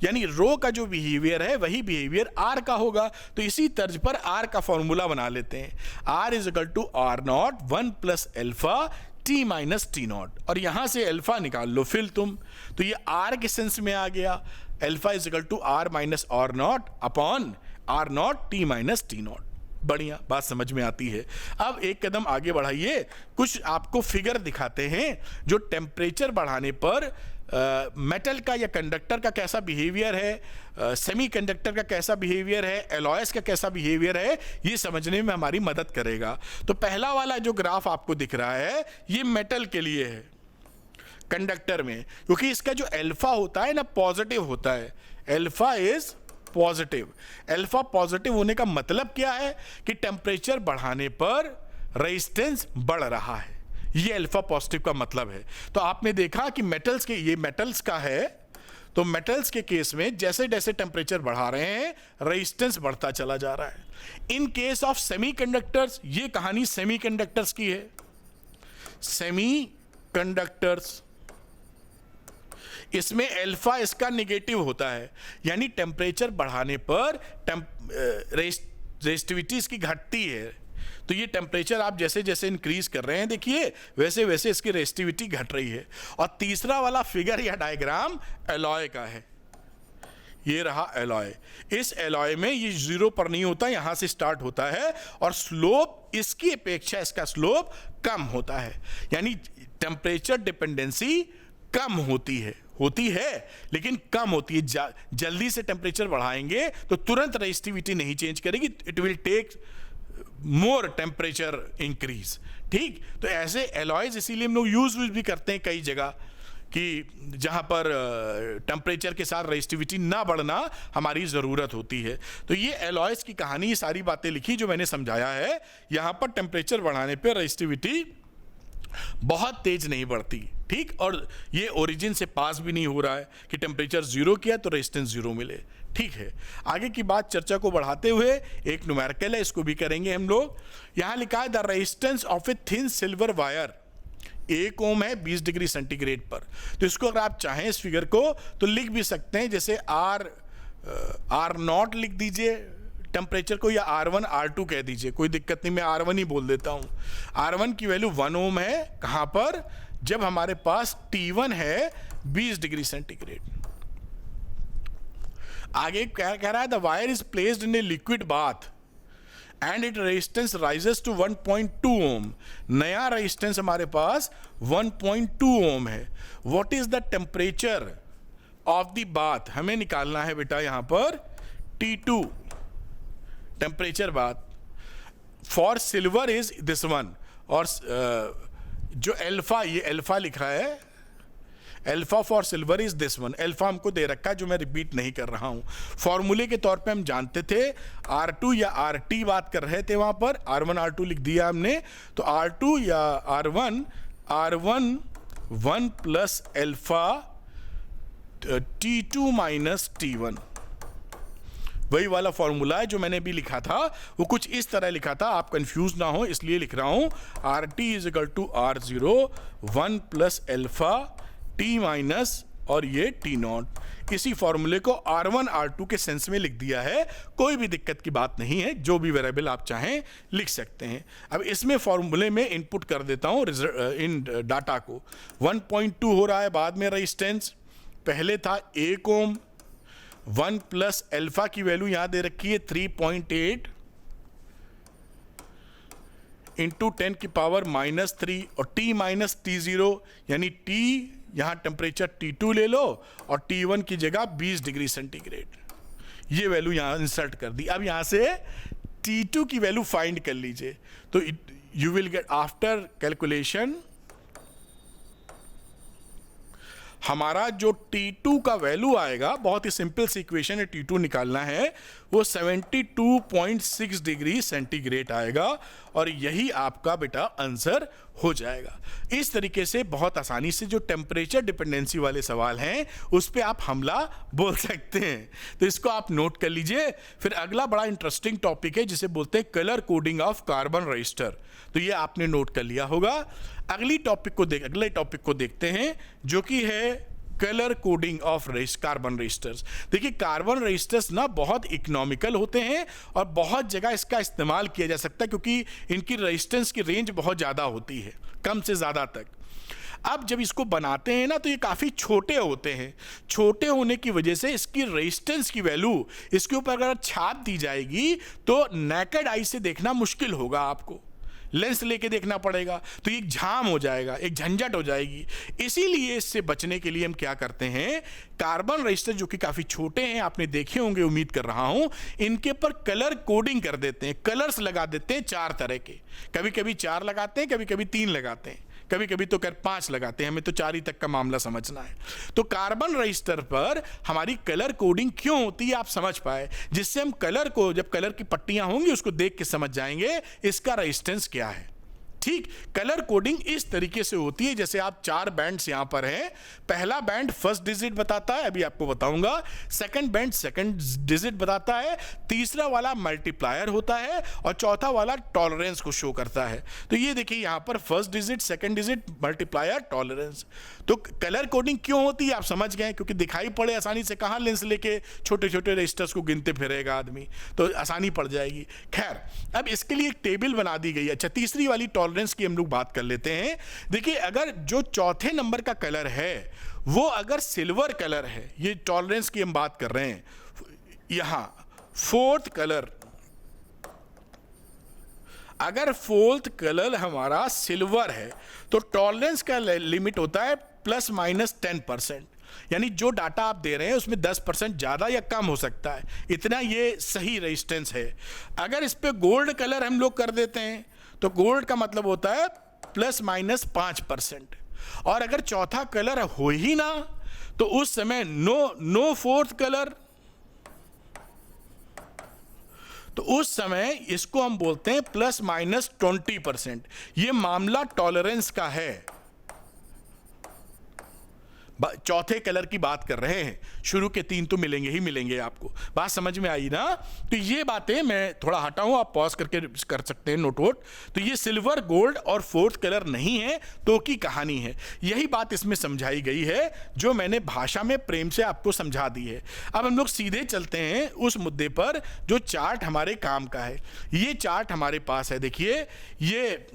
यानी रो का जो बिहेवियर है वही बिहेवियर R का होगा। तो इसी तर्ज पर R का फॉर्मूला बना लेते हैं। R = R0 1 + α T - T0, और यहां से अल्फा निकाल लो फिर तुम, तो ये R के सेंस में आ गया। Alpha = R - R0/R0 T - T0। बढ़िया, बात समझ में आती है। अब एक कदम आगे बढ़ाइए, कुछ आपको फिगर दिखाते हैं जो टेम्परेचर बढ़ाने पर मेटल का या कंडक्टर का कैसा बिहेवियर है, सेमीकंडक्टर का कैसा बिहेवियर है, एलॉयस का कैसा बिहेवियर है, ये समझने में हमारी मदद करेगा। तो पहला वाला जो ग्राफ आपको दिख रहा है ये मेटल के लिए है। कंडक्टर में, क्योंकि इसका जो अल्फा होता है ना पॉजिटिव होता है, alpha is positive. Alpha positive होने का मतलब क्या है कि टेम्परेचर बढ़ाने पर रेजिस्टेंस बढ़ रहा है, ये अल्फा पॉजिटिव का मतलब है। तो आपने देखा कि मेटल्स के, ये मेटल्स का है, तो मेटल्स के केस में जैसे जैसे टेम्परेचर बढ़ा रहे हैं रेजिस्टेंस बढ़ता चला जा रहा है। इन केस ऑफ सेमीकंडक्टर्स, ये कहानी सेमीकंडक्टर्स की है। सेमीकंडक्टर्स, इसमें अल्फा इसका नेगेटिव होता है, यानी टेम्परेचर बढ़ाने पर रेजिस्टिविटी इसकी घटती है। तो ये टेम्परेचर आप जैसे जैसे इंक्रीज कर रहे हैं, देखिए वैसे वैसे इसकी रेजिस्टिविटी घट रही है। और तीसरा वाला फिगर या डायग्राम एलॉय का है, ये रहा एलॉय। इस एलॉय में ये 0 पर नहीं होता, यहां से स्टार्ट होता है और स्लोप इसकी अपेक्षा इसका स्लोप कम होता है, यानी टेम्परेचर डिपेंडेंसी कम होती है लेकिन कम होती है। जल्दी से टेम्परेचर बढ़ाएंगे तो तुरंत रेजिस्टिविटी नहीं चेंज करेगी, it will take more temperature increase. ठीक, तो ऐसे एलॉयज इसीलिए हम लोग यूज भी करते हैं कई जगह कि जहां पर टेम्परेचर के साथ रेजिस्टिविटी ना बढ़ना हमारी ज़रूरत होती है। तो ये एलॉयज की कहानी, ये सारी बातें लिखी जो मैंने समझाया है। यहां पर टेम्परेचर बढ़ाने पर रेजिस्टिविटी बहुत तेज नहीं बढ़ती, ठीक, और ये ओरिजिन से पास भी नहीं हो रहा है कि टेम्परेचर 0 किया तो रेजिस्टेंस 0 मिले। ठीक है, आगे की बात चर्चा को बढ़ाते हुए एक न्यूमेरिकल है, इसको भी करेंगे हम लोग। यहां लिखा है the resistance of a thin silver wire 1 ओम है 20 डिग्री सेंटीग्रेड पर। तो इसको अगर आप चाहें इस फिगर को तो लिख भी सकते हैं, जैसे आर नॉट लिख दीजिए टेम्परेचर को, या R1 R2 कह दीजिए, कोई दिक्कत नहीं, मैं R1 ही बोल देता हूं। R1 की वैल्यू 1 ओम है, कहां पर, जब हमारे पास T1 है 20 डिग्री सेंटीग्रेड। आगे क्या कह रहा है, the wire is placed in a liquid bath and it resistance rises to 1.2 ohm. नया रेजिस्टेंस हमारे पास 1.2 ओम है। What is the temperature of the bath, हमें निकालना है बेटा यहां पर T2 temperature bath. For silver is this one, और जो अल्फा, ये अल्फा लिखा है, alpha for silver is this one. Alpha हमको दे रखा है जो मैं रिपीट नहीं कर रहा हूं। फॉर्मूले के तौर पे हम जानते थे R2 या RT बात कर रहे थे, वहां पर R1 R2 लिख दिया हमने। तो R2 या R1 1 plus alpha T2 minus T1, वही वाला फॉर्मूला है जो मैंने भी लिखा था, वो कुछ इस तरह लिखा था, आप कंफ्यूज ना हो इसलिए लिख रहा हूं। RT is equal to R0 1 plus alpha T minus और ये T0। इसी फॉर्मूले को R1 R2 के सेंस में लिख दिया है, कोई भी दिक्कत की बात नहीं है, जो भी वेरिएबल आप चाहें लिख सकते हैं। अब इसमें फॉर्मूले में इनपुट कर देता हूं इन डाटा को। 1.2 हो रहा है, बाद में रेजिस्टेंस पहले था 1 ओम, 1 प्लस अल्फा की वैल्यू यहां दे रखी है 3.8 इंटू 10 की पावर -3 और T माइनस T0, यानी T यहां टेम्परेचर T2 ले लो और T1 की जगह 20 डिग्री सेंटीग्रेड, ये वैल्यू यहां इंसर्ट कर दी। अब यहां से T2 की वैल्यू फाइंड कर लीजिए, तो you will get after calculation हमारा जो T2 का वैल्यू आएगा, बहुत ही सिंपल सी इक्वेशन है, T2 निकालना है, वो 72.6 डिग्री सेंटीग्रेड आएगा और यही आपका बेटा आंसर हो जाएगा। इस तरीके से बहुत आसानी से जो टेम्परेचर डिपेंडेंसी वाले सवाल हैं उस पर आप हमला बोल सकते हैं। तो इसको आप नोट कर लीजिए। फिर अगला बड़ा इंटरेस्टिंग टॉपिक है जिसे बोलते हैं colour coding of carbon register, तो ये आपने नोट कर लिया होगा। अगले टॉपिक को देखते हैं जो कि है colour coding of carbon resistors. देखिए कार्बन रजिस्टर्स ना बहुत इकोनॉमिकल होते हैं और बहुत जगह इसका इस्तेमाल किया जा सकता है क्योंकि इनकी रेजिस्टेंस की रेंज बहुत ज़्यादा होती है, कम से ज़्यादा तक। अब जब इसको बनाते हैं ना तो ये काफ़ी छोटे होते हैं, छोटे होने की वजह से इसकी रेजिस्टेंस की वैल्यू इसके ऊपर अगर छाप दी जाएगी तो नेकेड आई से देखना मुश्किल होगा, आपको लेंस लेके देखना पड़ेगा, तो एक झाम हो जाएगा, एक झंझट हो जाएगी। इसीलिए इससे बचने के लिए हम क्या करते हैं, कार्बन रजिस्टर जो कि काफ़ी छोटे हैं, आपने देखे होंगे उम्मीद कर रहा हूं, इनके पर कलर कोडिंग कर देते हैं, कलर्स लगा देते हैं 4 तरह के, कभी कभी 4 लगाते हैं, कभी कभी 3 लगाते हैं, कभी कभी तो 5 लगाते हैं, हमें तो 4 ही तक का मामला समझना है। तो कार्बन रजिस्टर पर हमारी कलर कोडिंग क्यों होती है आप समझ पाए, जिससे हम कलर को, जब कलर की पट्टियां होंगी उसको देख के समझ जाएंगे इसका रेजिस्टेंस क्या है। ठीक, कलर कोडिंग इस तरीके से होती है, जैसे आप 4 बैंड्स यहां पर हैं। पहला बैंड फर्स्ट डिजिट बताता है, अभी आपको बताऊंगा। सेकंड बैंड सेकंड डिजिट बताता है, तीसरा वाला मल्टीप्लायर होता है और चौथा वाला टॉलरेंस को शो करता है। तो ये देखिए यहां पर first digit, second digit, multiplier, tolerance. तो कलर कोडिंग क्यों होती है आप समझ गए, क्योंकि दिखाई पड़े आसानी से, कहां लेंस लेके छोटे छोटे रजिस्टर्स को गिनते फिरेगा आदमी, तो आसानी पड़ जाएगी। खैर, अब इसके लिए एक टेबल बना दी गई है। अच्छा, तीसरी वाली टॉलरेंस की हम लोग बात कर लेते हैं। देखिए, अगर जो चौथे नंबर का कलर है वो अगर सिल्वर कलर है, ये टॉलरेंस की हम बात कर रहे हैं, यहां फोर्थ कलर, अगर फोर्थ कलर हमारा सिल्वर है तो टॉलरेंस का लिमिट होता है ±10%। यानी जो डाटा आप दे रहे हैं उसमें 10% ज्यादा या कम हो सकता है, इतना ये सही रेजिस्टेंस है। अगर इस पे गोल्ड कलर हम लोग कर देते हैं तो गोल्ड का मतलब होता है ±5%। और अगर चौथा कलर हो ही ना तो उस समय नो फोर्थ कलर, तो उस समय इसको हम बोलते हैं ±20%। ये मामला टॉलरेंस का है। चौथे कलर की बात कर रहे हैं, शुरू के 3 तो मिलेंगे ही मिलेंगे आपको। बात समझ में आई ना? तो ये बातें मैं थोड़ा हटाऊं, आप पॉज करके कर सकते हैं नोट वोट। तो ये सिल्वर, गोल्ड और फोर्थ कलर नहीं है तो की कहानी है। यही बात इसमें समझाई गई है जो मैंने भाषा में प्रेम से आपको समझा दी है। अब हम लोग सीधे चलते हैं उस मुद्दे पर जो चार्ट हमारे काम का है। ये चार्ट हमारे पास है, देखिए ये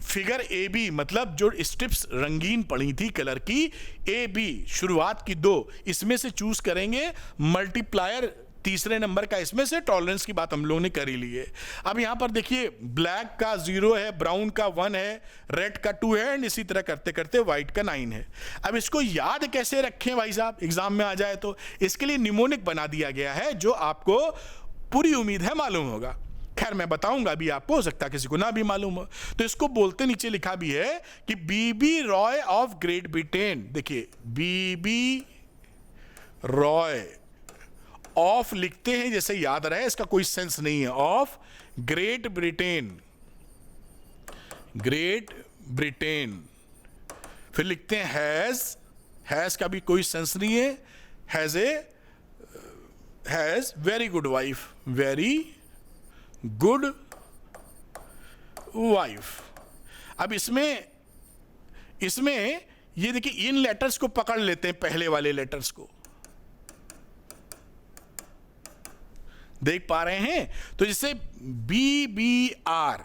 फिगर ए बी, मतलब जो स्ट्रिप्स रंगीन पड़ी थी कलर की, ए बी शुरुआत की 2, इसमें से चूज करेंगे। मल्टीप्लायर तीसरे नंबर का, इसमें से टॉलरेंस की बात हम लोगों ने कर ही ली है। अब यहां पर देखिए ब्लैक का 0 है, ब्राउन का 1 है, रेड का 2 है, एंड इसी तरह करते करते व्हाइट का 9 है। अब इसको याद कैसे रखें भाई साहब, एग्जाम में आ जाए तो इसके लिए निमोनिक बना दिया गया है, जो आपको पूरी उम्मीद है मालूम होगा। खैर मैं बताऊंगा, अभी आपको हो सकता है किसी को ना भी मालूम हो। तो इसको बोलते, नीचे लिखा भी है कि बीबी रॉय ऑफ ग्रेट ब्रिटेन। देखिए बीबी रॉय ऑफ लिखते हैं जैसे याद रहे, इसका कोई सेंस नहीं है। Of Great Britain, great Britain, फिर लिखते हैं हैज का भी कोई सेंस नहीं है। Has very good wife, very good wife. अब इसमें ये देखिए इन लेटर्स को पकड़ लेते हैं, पहले वाले लेटर्स को देख पा रहे हैं। तो जैसे BBR,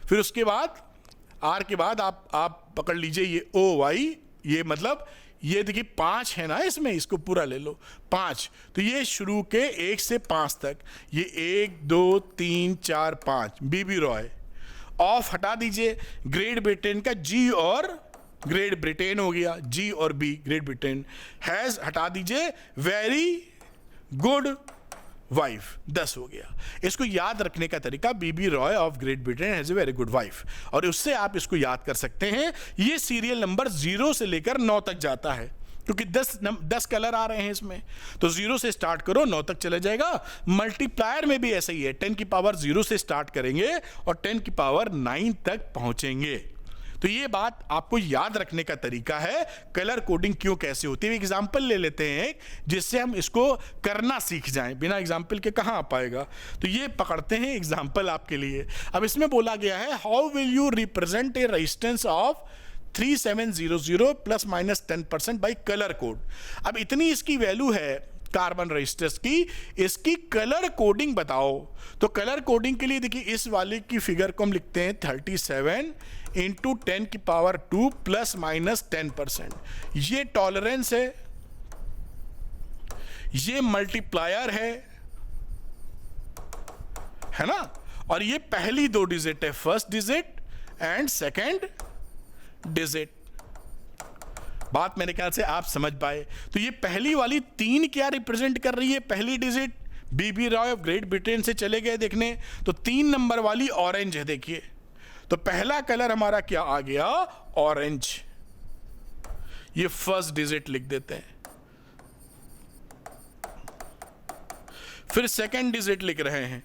फिर उसके बाद R के बाद आप पकड़ लीजिए ये OY, ये मतलब ये देखिए 5 है ना इसमें, इसको पूरा ले लो 5। तो ये शुरू के 1 से 5 तक, ये 1 2 3 4 5 बीबी रॉय। ऑफ हटा दीजिए, ग्रेट ब्रिटेन का G और ग्रेट ब्रिटेन हो गया, G और B ग्रेट ब्रिटेन। हैज हटा दीजिए, वेरी गुड वाइफ 10 हो गया। इसको याद रखने का तरीका BB Roy of Great Britain has a very good wife, और उससे आप इसको याद कर सकते हैं। ये सीरियल नंबर 0 से लेकर 9 तक जाता है, क्योंकि 10 कलर आ रहे हैं इसमें, तो 0 से स्टार्ट करो 9 तक चले जाएगा। मल्टीप्लायर में भी ऐसा ही है, 10 की पावर 0 से स्टार्ट करेंगे और 10 की पावर 9 तक पहुंचेंगे। तो ये बात आपको याद रखने का तरीका है, कलर कोडिंग क्यों कैसे होती है। एग्जाम्पल ले लेते हैं जिससे हम इसको करना सीख जाएं, बिना एग्जाम्पल के कहां आ पाएगा। तो ये पकड़ते हैं एग्जाम्पल आपके लिए। अब इसमें बोला गया है, how will you represent a resistance of 3700 ±10% by colour code. अब इतनी इसकी वैल्यू है कार्बन रजिस्टर्स की, इसकी कलर कोडिंग बताओ। तो कलर कोडिंग के लिए देखिए इस वाले की फिगर को हम लिखते हैं 37 इंटू 10 की पावर 2 ±10%। ये टॉलरेंस है, ये मल्टीप्लायर है ना, और ये पहली 2 डिजिट है, first digit and second digit. बात मेरे ख्याल से आप समझ पाए। तो ये पहली वाली 3 क्या रिप्रेजेंट कर रही है, पहली digit BB Roy of Great Britain से चले गए देखने, तो 3 नंबर वाली ऑरेंज है देखिए। तो पहला कलर हमारा क्या आ गया, ऑरेंज। ये फर्स्ट डिजिट लिख देते हैं। फिर सेकंड डिजिट लिख रहे हैं,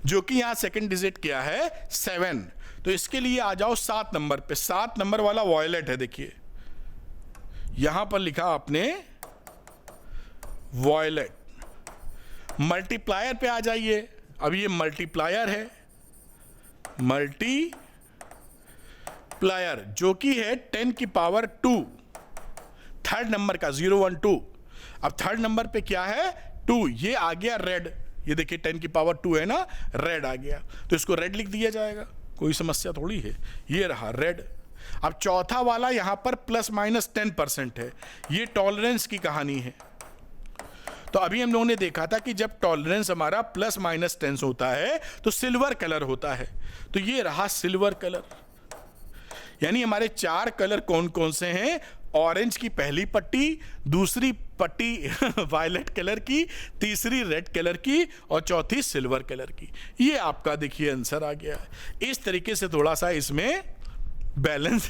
जो कि यहां सेकंड डिजिट क्या है, 7। तो इसके लिए आ जाओ 7 नंबर पे। 7 नंबर वाला वॉयलेट है, देखिए यहां पर लिखा आपने वॉयलेट। मल्टीप्लायर पे आ जाइए। अब ये मल्टीप्लायर है, मल्टीप्लायर जो कि है 10 की पावर 2, थर्ड नंबर का 0 1 2। अब थर्ड नंबर पे क्या है, 2। ये आ गया रेड, ये देखिए 10 की पावर 2 है ना, रेड आ गया, तो इसको रेड लिख दिया जाएगा, कोई समस्या थोड़ी है। ये रहा रेड। अब चौथा वाला यहां पर ±10% है, ये टॉलरेंस की कहानी है। तो अभी हम लोगों ने देखा था कि जब टॉलरेंस हमारा ±10 होता है तो सिल्वर कलर होता है। तो ये रहा सिल्वर कलर। यानी हमारे 4 कलर कौन कौन से हैं, ऑरेंज की पहली पट्टी, दूसरी पट्टी वायलेट कलर की, तीसरी रेड कलर की और चौथी सिल्वर कलर की। ये आपका देखिए आंसर आ गया है। इस तरीके से थोड़ा सा इसमें बैलेंस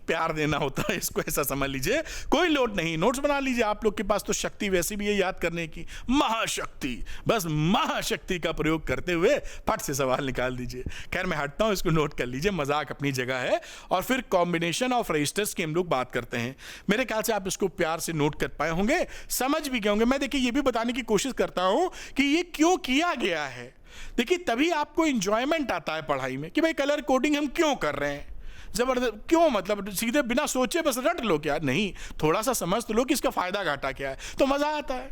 प्यार देना होता है, इसको ऐसा समझ लीजिए। कोई लोड नहीं, नोट्स बना लीजिए, आप लोग के पास तो शक्ति वैसी भी है याद करने की, महाशक्ति। बस महाशक्ति का प्रयोग करते हुए फट से सवाल निकाल दीजिए। खैर मैं हटता हूं, इसको नोट कर लीजिए, मजाक अपनी जगह है। और फिर कॉम्बिनेशन ऑफ रजिस्टर्स की हम लोग बात करते हैं। मेरे ख्याल से आप इसको प्यार से नोट कर पाए होंगे, समझ भी गए होंगे। मैं देखिए ये भी बताने की कोशिश करता हूं कि ये क्यों किया गया है। देखिए तभी आपको इंजॉयमेंट आता है पढ़ाई में कि भाई कलर कोडिंग हम क्यों कर रहे हैं, जबरदस्त क्यों, मतलब सीधे बिना सोचे बस रट लो क्या, नहीं, थोड़ा सा समझ तो लो कि इसका फायदा घाटा क्या है, तो मजा आता है।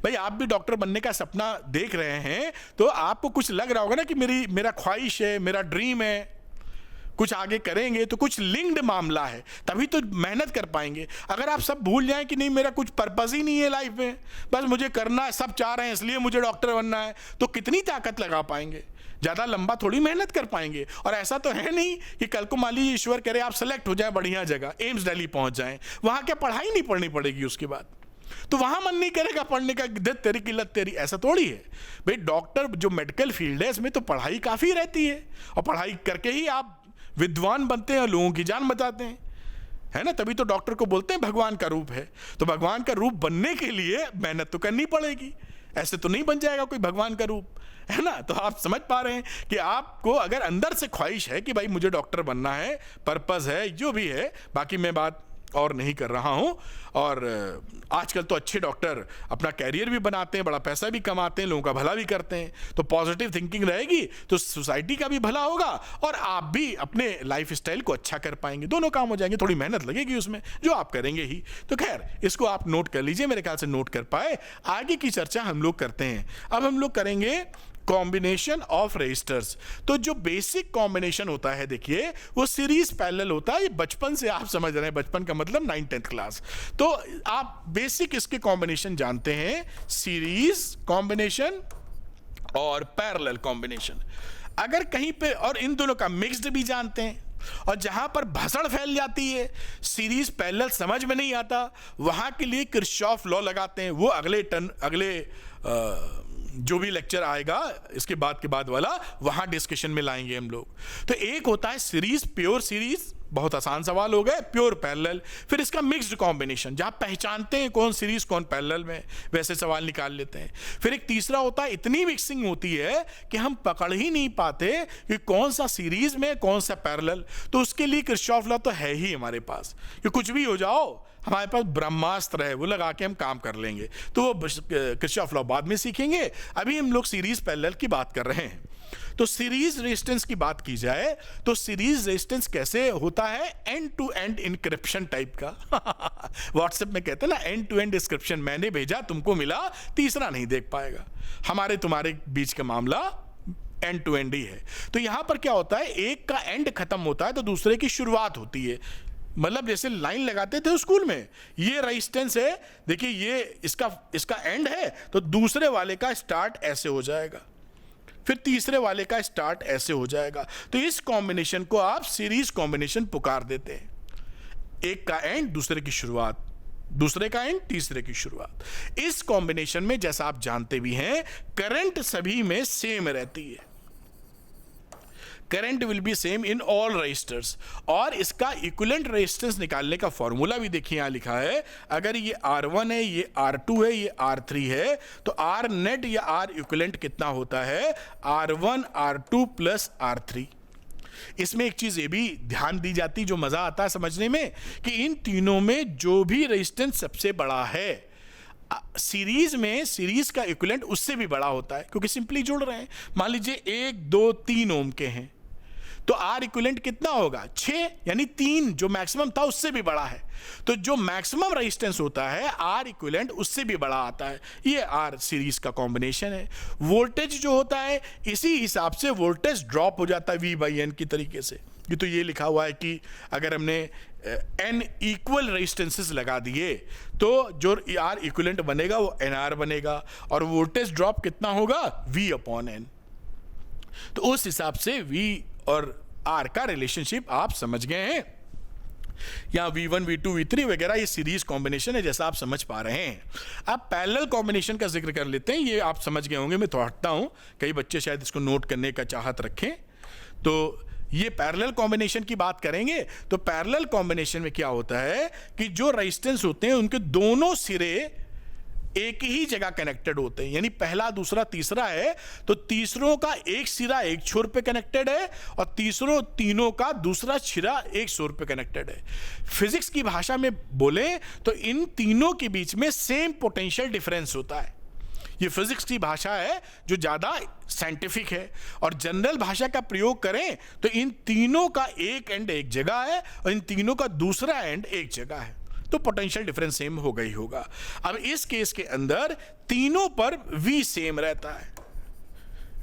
भाई आप भी डॉक्टर बनने का सपना देख रहे हैं तो आपको कुछ लग रहा होगा ना कि मेरा ख्वाहिश है, मेरा ड्रीम है, कुछ आगे करेंगे तो कुछ लिंक्ड मामला है, तभी तो मेहनत कर पाएंगे। अगर आप सब भूल जाएं कि नहीं मेरा कुछ पर्पस ही नहीं है लाइफ में, बस मुझे करना है, सब चाह रहे हैं इसलिए मुझे डॉक्टर बनना है, तो कितनी ताकत लगा पाएंगे, ज़्यादा लंबा थोड़ी मेहनत कर पाएंगे। और ऐसा तो है नहीं कि कल को मान लीजिए ईश्वर करे आप सेलेक्ट हो जाए बढ़िया जगह, एम्स दिल्ली पहुंच जाएं, वहां क्या पढ़ाई नहीं पढ़नी पड़ेगी उसके बाद, तो वहां मन नहीं करेगा पढ़ने का, दित तेरी किल्लत तेरी, ऐसा थोड़ी है। भाई डॉक्टर जो मेडिकल फील्ड है इसमें तो पढ़ाई काफ़ी रहती है, और पढ़ाई करके ही आप विद्वान बनते हैं और लोगों की जान बचाते हैं, है ना। तभी तो डॉक्टर को बोलते हैं भगवान का रूप है। तो भगवान का रूप बनने के लिए मेहनत तो करनी पड़ेगी, ऐसे तो नहीं बन जाएगा कोई भगवान का रूप, है ना। तो आप समझ पा रहे हैं कि आपको अगर अंदर से ख्वाहिश है कि भाई मुझे डॉक्टर बनना है, पर्पस है, जो भी है, बाकी मैं बात और नहीं कर रहा हूं। और आजकल तो अच्छे डॉक्टर अपना कैरियर भी बनाते हैं, बड़ा पैसा भी कमाते हैं, लोगों का भला भी करते हैं। तो पॉजिटिव थिंकिंग रहेगी तो सोसाइटी का भी भला होगा और आप भी अपने लाइफ स्टाइल को अच्छा कर पाएंगे, दोनों काम हो जाएंगे। थोड़ी मेहनत लगेगी उसमें, जो आप करेंगे ही। तो खैर इसको आप नोट कर लीजिए, मेरे ख्याल से नोट कर पाए। आगे की चर्चा हम लोग करते हैं। अब हम लोग करेंगे कॉम्बिनेशन ऑफ रजिस्टर्स। तो जो बेसिक कॉम्बिनेशन होता है देखिए वो सीरीज पैरेलल होता है। ये बचपन से आप समझ रहे हैं, बचपन का मतलब 9th-10th क्लास। तो आप बेसिक इसके कॉम्बिनेशन जानते हैं, सीरीज कॉम्बिनेशन और पैरेलल कॉम्बिनेशन। अगर कहीं पे, और इन दोनों का मिक्स्ड भी जानते हैं। और जहां पर भसड़ फैल जाती है, सीरीज पैरेलल समझ में नहीं आता, वहां के लिए किरचॉफ लॉ लगाते हैं। वो अगले जो भी लेक्चर आएगा इसके बाद वाला, वहां डिस्कशन में लाएंगे हम लोग। तो एक होता है सीरीज, प्योर सीरीज, बहुत आसान सवाल हो गए, प्योर पैरेलल। फिर इसका मिक्स्ड कॉम्बिनेशन, जहां पहचानते हैं कौन सीरीज कौन पैरेलल में, वैसे सवाल निकाल लेते हैं। फिर एक तीसरा होता है, इतनी मिक्सिंग होती है कि हम पकड़ ही नहीं पाते कि कौन सा सीरीज में कौन सा पैरेलल। तो उसके लिए किरचॉफ लॉ तो है ही हमारे पास, कि कुछ भी हो जाओ हमारे पास ब्रह्मास्त्र है, वो लगा के हम काम कर लेंगे। तो वो किरचॉफ लॉ बाद में सीखेंगे, अभी हम लोग सीरीज पैरेलल की बात कर रहे हैं। तो सीरीज रेजिस्टेंस की बात की जाए तो सीरीज रेजिस्टेंस कैसे होता है, end to end encryption type का। व्हाट्सएप में कहते हैं ना एंड टू एंड डिस्क्रिप्शन, मैंने भेजा तुमको मिला, तीसरा नहीं देख पाएगा। हमारे तुम्हारे बीच का मामला एंड टू एंड ही है। तो यहां पर क्या होता है, एक का एंड खत्म होता है तो दूसरे की शुरुआत होती है। मतलब जैसे लाइन लगाते थे स्कूल में, ये रेजिस्टेंस है, देखिए ये इसका एंड है, तो दूसरे वाले का स्टार्ट ऐसे हो जाएगा, फिर तीसरे वाले का स्टार्ट ऐसे हो जाएगा। तो इस कॉम्बिनेशन को आप सीरीज कॉम्बिनेशन पुकार देते हैं। एक का एंड, दूसरे की शुरुआत, दूसरे का एंड, तीसरे की शुरुआत। इस कॉम्बिनेशन में जैसा आप जानते भी हैं, करंट सभी में सेम रहती है। Current will be same in all resistors. और इसका इक्विवेलेंट रेजिस्टेंस निकालने का फॉर्मूला भी देखिए यहां लिखा है। अगर ये R1 है, ये R2 है, ये R3 है, तो R नेट या R इक्विवेलेंट कितना होता है? R1 R2 plus R3। इसमें एक चीज ये भी ध्यान दी जाती, जो मजा आता है समझने में, कि इन तीनों में जो भी रेजिस्टेंस सबसे बड़ा है, सीरीज में सीरीज का इक्विवेलेंट उससे भी बड़ा होता है, क्योंकि सिंपली जुड़ रहे हैं। मान लीजिए 1 2 3 ओम के हैं, तो आर इक्विवेलेंट कितना होगा? 6, यानी 3 जो मैक्सिमम था उससे भी बड़ा है। तो जो मैक्सिमम रेजिस्टेंस होता है आर इक्विवेलेंट उससे भी बड़ा आता है। ये आर सीरीज का कॉम्बिनेशन है। वोल्टेज जो होता है इसी हिसाब से वोल्टेज ड्रॉप हो जाता है V/N की तरीके से। ये तो ये लिखा हुआ है कि अगर हमने n इक्वल रेजिस्टेंसेस लगा दिए तो जो आर इक्विवेलेंट बनेगा वो NR बनेगा, और वोल्टेज ड्रॉप कितना होगा? V/N। तो उस हिसाब से V और R का रिलेशनशिप आप समझ गए हैं। यहाँ V1 V2 V3 वगैरह ये सीरीज कॉम्बिनेशन है, जैसा आप समझ पा रहे हैं। अब पैरेलल कॉम्बिनेशन का जिक्र कर लेते हैं। ये आप समझ गए होंगे, मैं तो हटता हूं, कई बच्चे शायद इसको नोट करने का चाहत रखें। तो ये पैरेलल कॉम्बिनेशन की बात करेंगे। तो पैरेलल कॉम्बिनेशन में क्या होता है कि जो रेजिस्टेंस होते हैं उनके दोनों सिरे एक ही जगह कनेक्टेड होते हैं, यानी पहला दूसरा तीसरा है तो तीसरों का एक सिरा एक छोर पे कनेक्टेड है और तीनों का दूसरा सिरा एक छोर पे कनेक्टेड है। फिजिक्स की भाषा में बोले तो इन तीनों के बीच में सेम पोटेंशियल डिफरेंस होता है। ये फिजिक्स की भाषा है जो ज्यादा साइंटिफिक है, और जनरल भाषा का प्रयोग करें तो इन तीनों का एक एंड एक जगह है और इन तीनों का दूसरा एंड एक जगह है, तो पोटेंशियल डिफरेंस सेम हो गई होगा। अब इस केस के अंदर तीनों पर V सेम रहता है।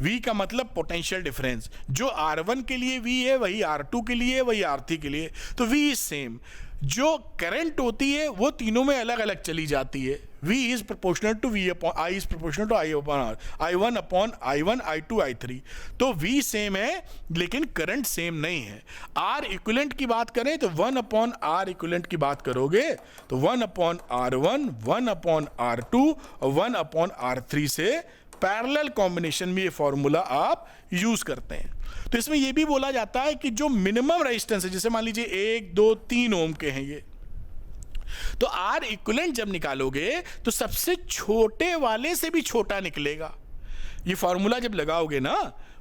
V का मतलब पोटेंशियल डिफरेंस, जो R1 के लिए V है वही R2 के लिए, वही R3 के लिए, तो V इज सेम। जो करंट होती है वो तीनों में अलग अलग चली जाती है। V is proportional to V upon I is proportional to I upon R, I1 upon I1, I2, I3। तो V सेम है लेकिन करंट सेम नहीं है। R इक्विवेलेंट की बात करें तो 1 upon R इक्विवेलेंट की बात करोगे तो 1 upon R1, 1 upon R2 और 1 upon R3 से पैरेलल कॉम्बिनेशन में ये फॉर्मूला आप यूज करते हैं। तो इसमें यह भी बोला जाता है कि जो मिनिमम रेजिस्टेंस है, जैसे मान लीजिए 1 2 3 ओम के हैं ये, तो आर इक्विवेलेंट जब निकालोगे तो सबसे छोटे वाले से भी छोटा निकलेगा। ये फॉर्मूला जब लगाओगे ना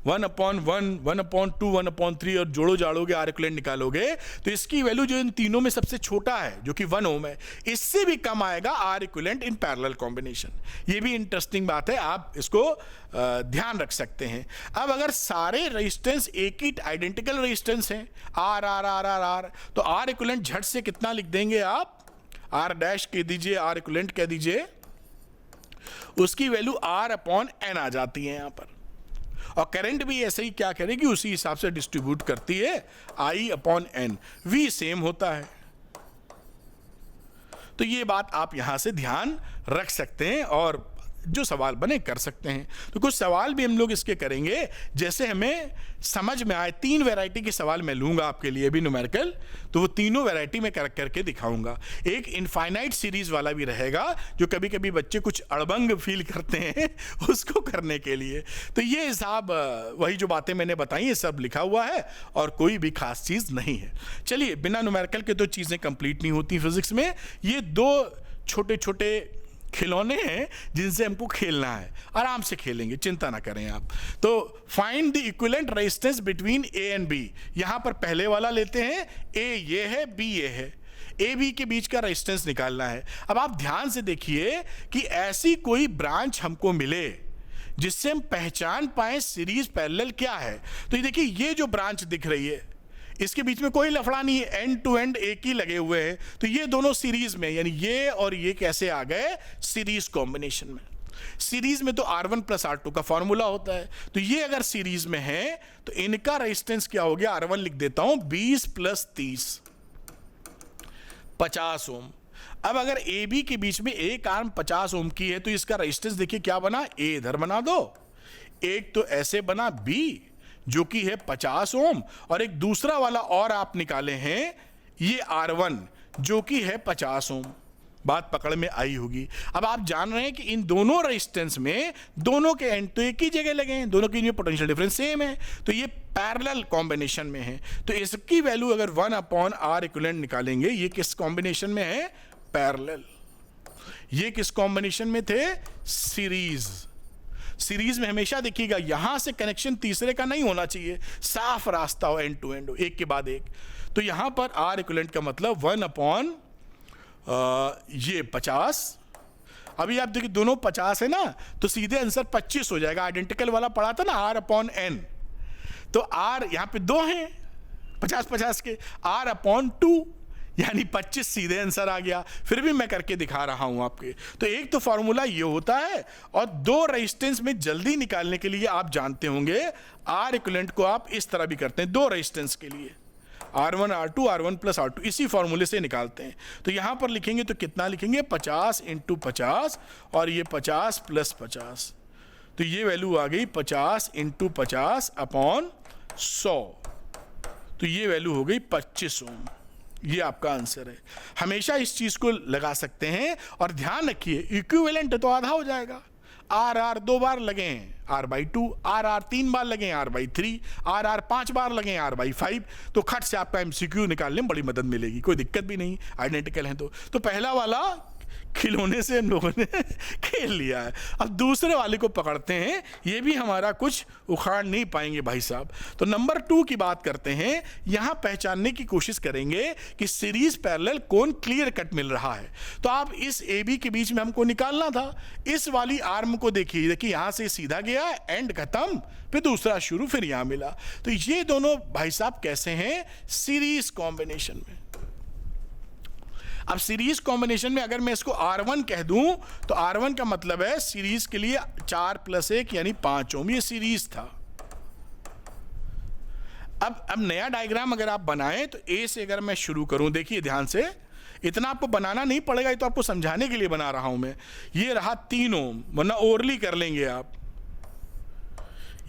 1/1, 1/2, 1/3 और जोड़ो जाड़ोगे आर इक्विवेलेंट निकालोगे तो इसकी वैल्यू जो इन तीनों में सबसे छोटा है जो कि 1 ओम है, इससे भी कम आएगा R equivalent in parallel combination. ये भी इंटरेस्टिंग बात है, आप इसको ध्यान रख सकते हैं। अब अगर सारे रेजिस्टेंस एक ही आइडेंटिकल रेजिस्टेंस हैं R R R R R, तो आर इक्विवेलेंट झट से कितना लिख देंगे आप? आर डैश कह दीजिए, आर इक्विवेलेंट कह दीजिए, उसकी वैल्यू R/N आ जाती है यहां पर। और करंट भी ऐसे ही क्या करेगी, उसी हिसाब से डिस्ट्रीब्यूट करती है, I/N। V सेम होता है। तो ये बात आप यहां से ध्यान रख सकते हैं और जो सवाल बने कर सकते हैं। तो कुछ सवाल भी हम लोग इसके करेंगे जैसे हमें समझ में आए। 3 वैरायटी के सवाल मैं लूंगा आपके लिए भी न्यूमेरिकल, तो वो तीनों वैरायटी में करके दिखाऊंगा। एक इनफाइनाइट सीरीज वाला भी रहेगा जो कभी कभी बच्चे कुछ अड़बंग फील करते हैं उसको करने के लिए। तो ये हिसाब वही जो बातें मैंने बताई ये सब लिखा हुआ है और कोई भी खास चीज नहीं है। चलिए, बिना न्यूमेरिकल के तो चीजें कंप्लीट नहीं होती फिजिक्स में। ये 2 छोटे छोटे खिलौने हैं जिनसे हमको खेलना है, आराम से खेलेंगे, चिंता ना करें आप। तो find the equivalent resistance between A and B. यहां पर पहले वाला लेते हैं, ए ये है, बी ये है, ए बी के बीच का रेजिस्टेंस निकालना है। अब आप ध्यान से देखिए कि ऐसी कोई ब्रांच हमको मिले जिससे हम पहचान पाए सीरीज पैरेलल क्या है। तो ये देखिए, ये जो ब्रांच दिख रही है इसके बीच में कोई लफड़ा नहीं है, एंड टू एंड एक ही लगे हुए हैं, तो ये दोनों सीरीज में, यानी ये और ये कैसे आ गए सीरीज कॉम्बिनेशन में। सीरीज में तो R1 प्लस R2 का फॉर्मूला होता है, तो ये अगर सीरीज में है तो इनका रेजिस्टेंस क्या हो गया, R1 लिख देता हूं 20 + 30 50 ओम। अब अगर ए बी के बीच में एक आर्म 50 ओम की है तो इसका रेजिस्टेंस देखिए क्या बना, ए इधर बना दो, एक तो ऐसे बना बी जो कि है 50 ओम, और एक दूसरा वाला और आप निकाले हैं ये R1 जो कि है 50 ओम। बात पकड़ में आई होगी। अब आप जान रहे हैं कि इन दोनों रेजिस्टेंस में दोनों के एंड तो एक ही जगह लगे हैं, दोनों की पोटेंशियल डिफरेंस सेम है, तो ये पैरेलल कॉम्बिनेशन में है। तो इसकी वैल्यू अगर 1/R इक्विवेलेंट निकालेंगे, ये किस कॉम्बिनेशन में है? पैरेलल। ये किस कॉम्बिनेशन में थे? सीरीज। सीरीज में हमेशा देखिएगा यहां से कनेक्शन तीसरे का नहीं होना चाहिए, साफ रास्ता हो, एंड टू एंड हो, एक के बाद एक। तो यहां पर R इक्विवेलेंट का मतलब 1/, ये 50। अभी आप देखिए दोनों 50 है ना, तो सीधे आंसर 25 हो जाएगा। आइडेंटिकल वाला पढ़ा था ना, R/N। तो R यहां पे 2 हैं 50-50 के, R/2 यानी 25 सीधे आंसर आ गया। फिर भी मैं करके दिखा रहा हूं आपके। तो एक तो फॉर्मूला ये होता है, और दो रेजिस्टेंस में जल्दी निकालने के लिए आप जानते होंगे R इक्विवेलेंट को आप इस तरह भी करते हैं, दो रेजिस्टेंस के लिए R1 R2 R1 + R2, इसी फॉर्मूले से निकालते हैं। तो यहां पर लिखेंगे तो कितना लिखेंगे? 50 × 50, और ये 50 + 50, तो ये वैल्यू आ गई 50 × 50/100, तो ये वैल्यू हो गई 25 ओम। ये आपका आंसर है। हमेशा इस चीज को लगा सकते हैं, और ध्यान रखिए इक्विवेलेंट तो आधा हो जाएगा। R 2 बार लगे हैं R/2, R 3 बार लगे हैं R/3, R 5 बार लगे हैं R/5, तो खट से आपका MCQ निकालने में बड़ी मदद मिलेगी, कोई दिक्कत भी नहीं, आइडेंटिकल हैं तो पहला वाला खिलौने से हम लोगों ने खेल लिया है। अब दूसरे वाले को पकड़ते हैं, ये भी हमारा कुछ उखाड़ नहीं पाएंगे भाई साहब। तो नंबर 2 की बात करते हैं। यहां पहचानने की कोशिश करेंगे कि सीरीज पैरेलल कौन क्लियर कट मिल रहा है। तो आप इस AB के बीच में हमको निकालना था। इस वाली आर्म को देखिए यहां से सीधा गया, एंड खत्म, फिर दूसरा शुरू, फिर यहां मिला। तो ये दोनों भाई साहब कैसे हैं? सीरीज कॉम्बिनेशन में। अब सीरीज कॉम्बिनेशन में अगर मैं इसको R1 कह दूं, तो R1 का मतलब है सीरीज के लिए 4 + 1 यानी 5 ओम, ये सीरीज था। अब नया डायग्राम अगर आप बनाएं, तो A से अगर मैं शुरू करूं, देखिए ध्यान से, इतना आपको बनाना नहीं पड़ेगा, ये तो आपको समझाने के लिए बना रहा हूं मैं। ये रहा 3 ओम, वरना ओरली कर लेंगे आप।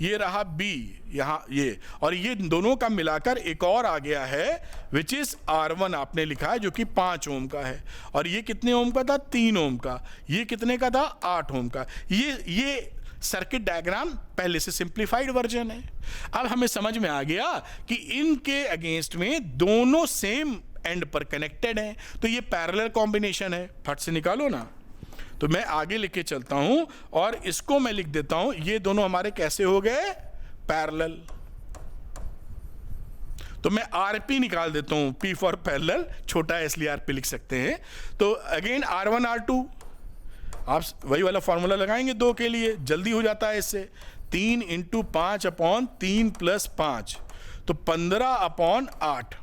ये रहा B, यहां ये, और ये दोनों का मिलाकर एक और आ गया है, विच इज R1 आपने लिखा है, जो कि 5 ओम का है। और ये कितने ओम का था? 3 ओम का। ये कितने का था? 8 ओम का। ये सर्किट डायग्राम पहले से सिंप्लीफाइड वर्जन है। अब हमें समझ में आ गया कि इनके अगेंस्ट में दोनों सेम एंड पर कनेक्टेड हैं, तो ये पैरेलल कॉम्बिनेशन है। फट से निकालो ना। तो मैं आगे लिख के चलता हूं, और इसको मैं लिख देता हूं, ये दोनों हमारे कैसे हो गए? पैरेलल। तो मैं RP निकाल देता हूं, P फॉर पैरेलल, छोटा है इसलिए RP लिख सकते हैं। तो अगेन R1 R2, आप वही वाला फॉर्मूला लगाएंगे 2 के लिए, जल्दी हो जाता है इससे। 3 × 5/3 + 5, तो 15/8।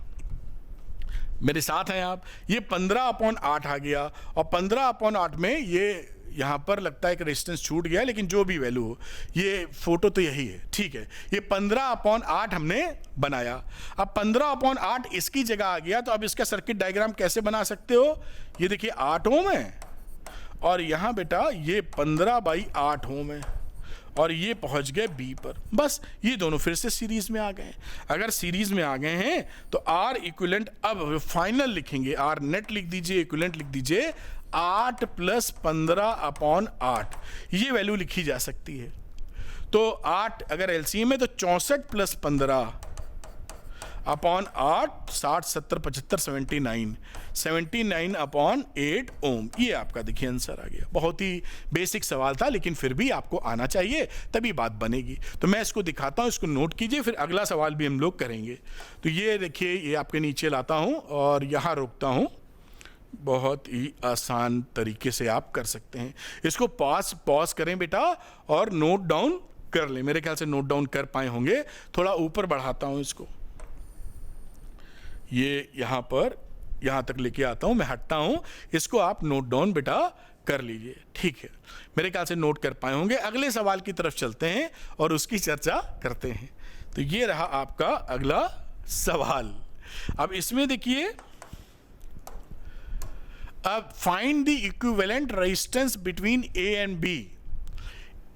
मेरे साथ हैं आप? ये 15/8 आ गया, और 15/8 में ये यहां पर लगता है कि रेजिस्टेंस छूट गया, लेकिन जो भी वैल्यू हो, ये फोटो तो यही है, ठीक है। ये 15/8 हमने बनाया। अब 15/8 इसकी जगह आ गया, तो अब इसका सर्किट डायग्राम कैसे बना सकते हो? ये देखिए 8 ओम है, और यहां बेटा ये 15/8 ओम है, और ये पहुंच गए B पर। बस ये दोनों फिर से सीरीज में आ गए। अगर सीरीज में आ गए हैं, तो R इक्विवेलेंट अब फाइनल लिखेंगे, R नेट लिख दीजिए, इक्विवेलेंट लिख दीजिए 8 + 15/8, ये वैल्यू लिखी जा सकती है। तो 8 अगर LCM है तो 64 + 15/8, 60 70 75 79/8 ओम। ये आपका देखिए आंसर आ गया। बहुत ही बेसिक सवाल था, लेकिन फिर भी आपको आना चाहिए, तभी बात बनेगी। तो मैं इसको दिखाता हूं, इसको नोट कीजिए, फिर अगला सवाल भी हम लोग करेंगे। तो ये देखिए, ये आपके नीचे लाता हूं और यहां रोकता हूं। बहुत ही आसान तरीके से आप कर सकते हैं। इसको पॉज करें बेटा, और नोट डाउन कर लें। मेरे ख्याल से नोट डाउन कर पाए होंगे। थोड़ा ऊपर बढ़ाता हूं इसको, ये यहां पर, यहां तक लेके आता हूं, मैं हटता हूं। इसको आप नोट डाउन बेटा कर लीजिए, ठीक है। मेरे ख्याल से नोट कर पाए होंगे। अगले सवाल की तरफ चलते हैं और उसकी चर्चा करते हैं। तो ये रहा आपका अगला सवाल। अब इसमें देखिए, अब find the equivalent resistance between A and B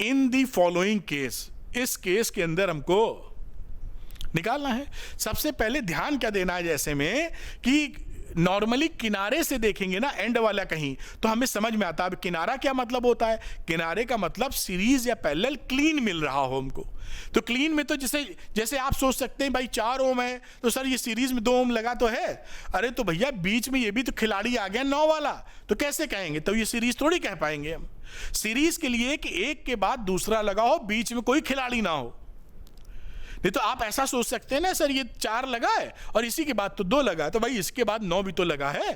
in the following case. इस केस के अंदर हमको निकालना है। सबसे पहले ध्यान क्या देना है, जैसे में कि नॉर्मली किनारे से देखेंगे ना एंड वाला कहीं, तो हमें समझ में आता है। अब किनारा क्या मतलब होता है? किनारे का मतलब सीरीज या पैरेलल क्लीन मिल रहा हो हमको। तो क्लीन में तो जैसे आप सोच सकते हैं भाई 4 ओम है तो सर ये सीरीज में 2 ओम लगा तो है। अरे तो भैया बीच में ये भी तो खिलाड़ी आ गया 9 वाला, तो कैसे कहेंगे? तो ये सीरीज थोड़ी कह पाएंगे हम। सीरीज के लिए कि एक के बाद दूसरा लगा हो, बीच में कोई खिलाड़ी ना हो। नहीं तो आप ऐसा सोच सकते हैं ना सर ये 4 लगा है और इसी के बाद तो 2 लगा है, तो भाई इसके बाद 9 भी तो लगा है।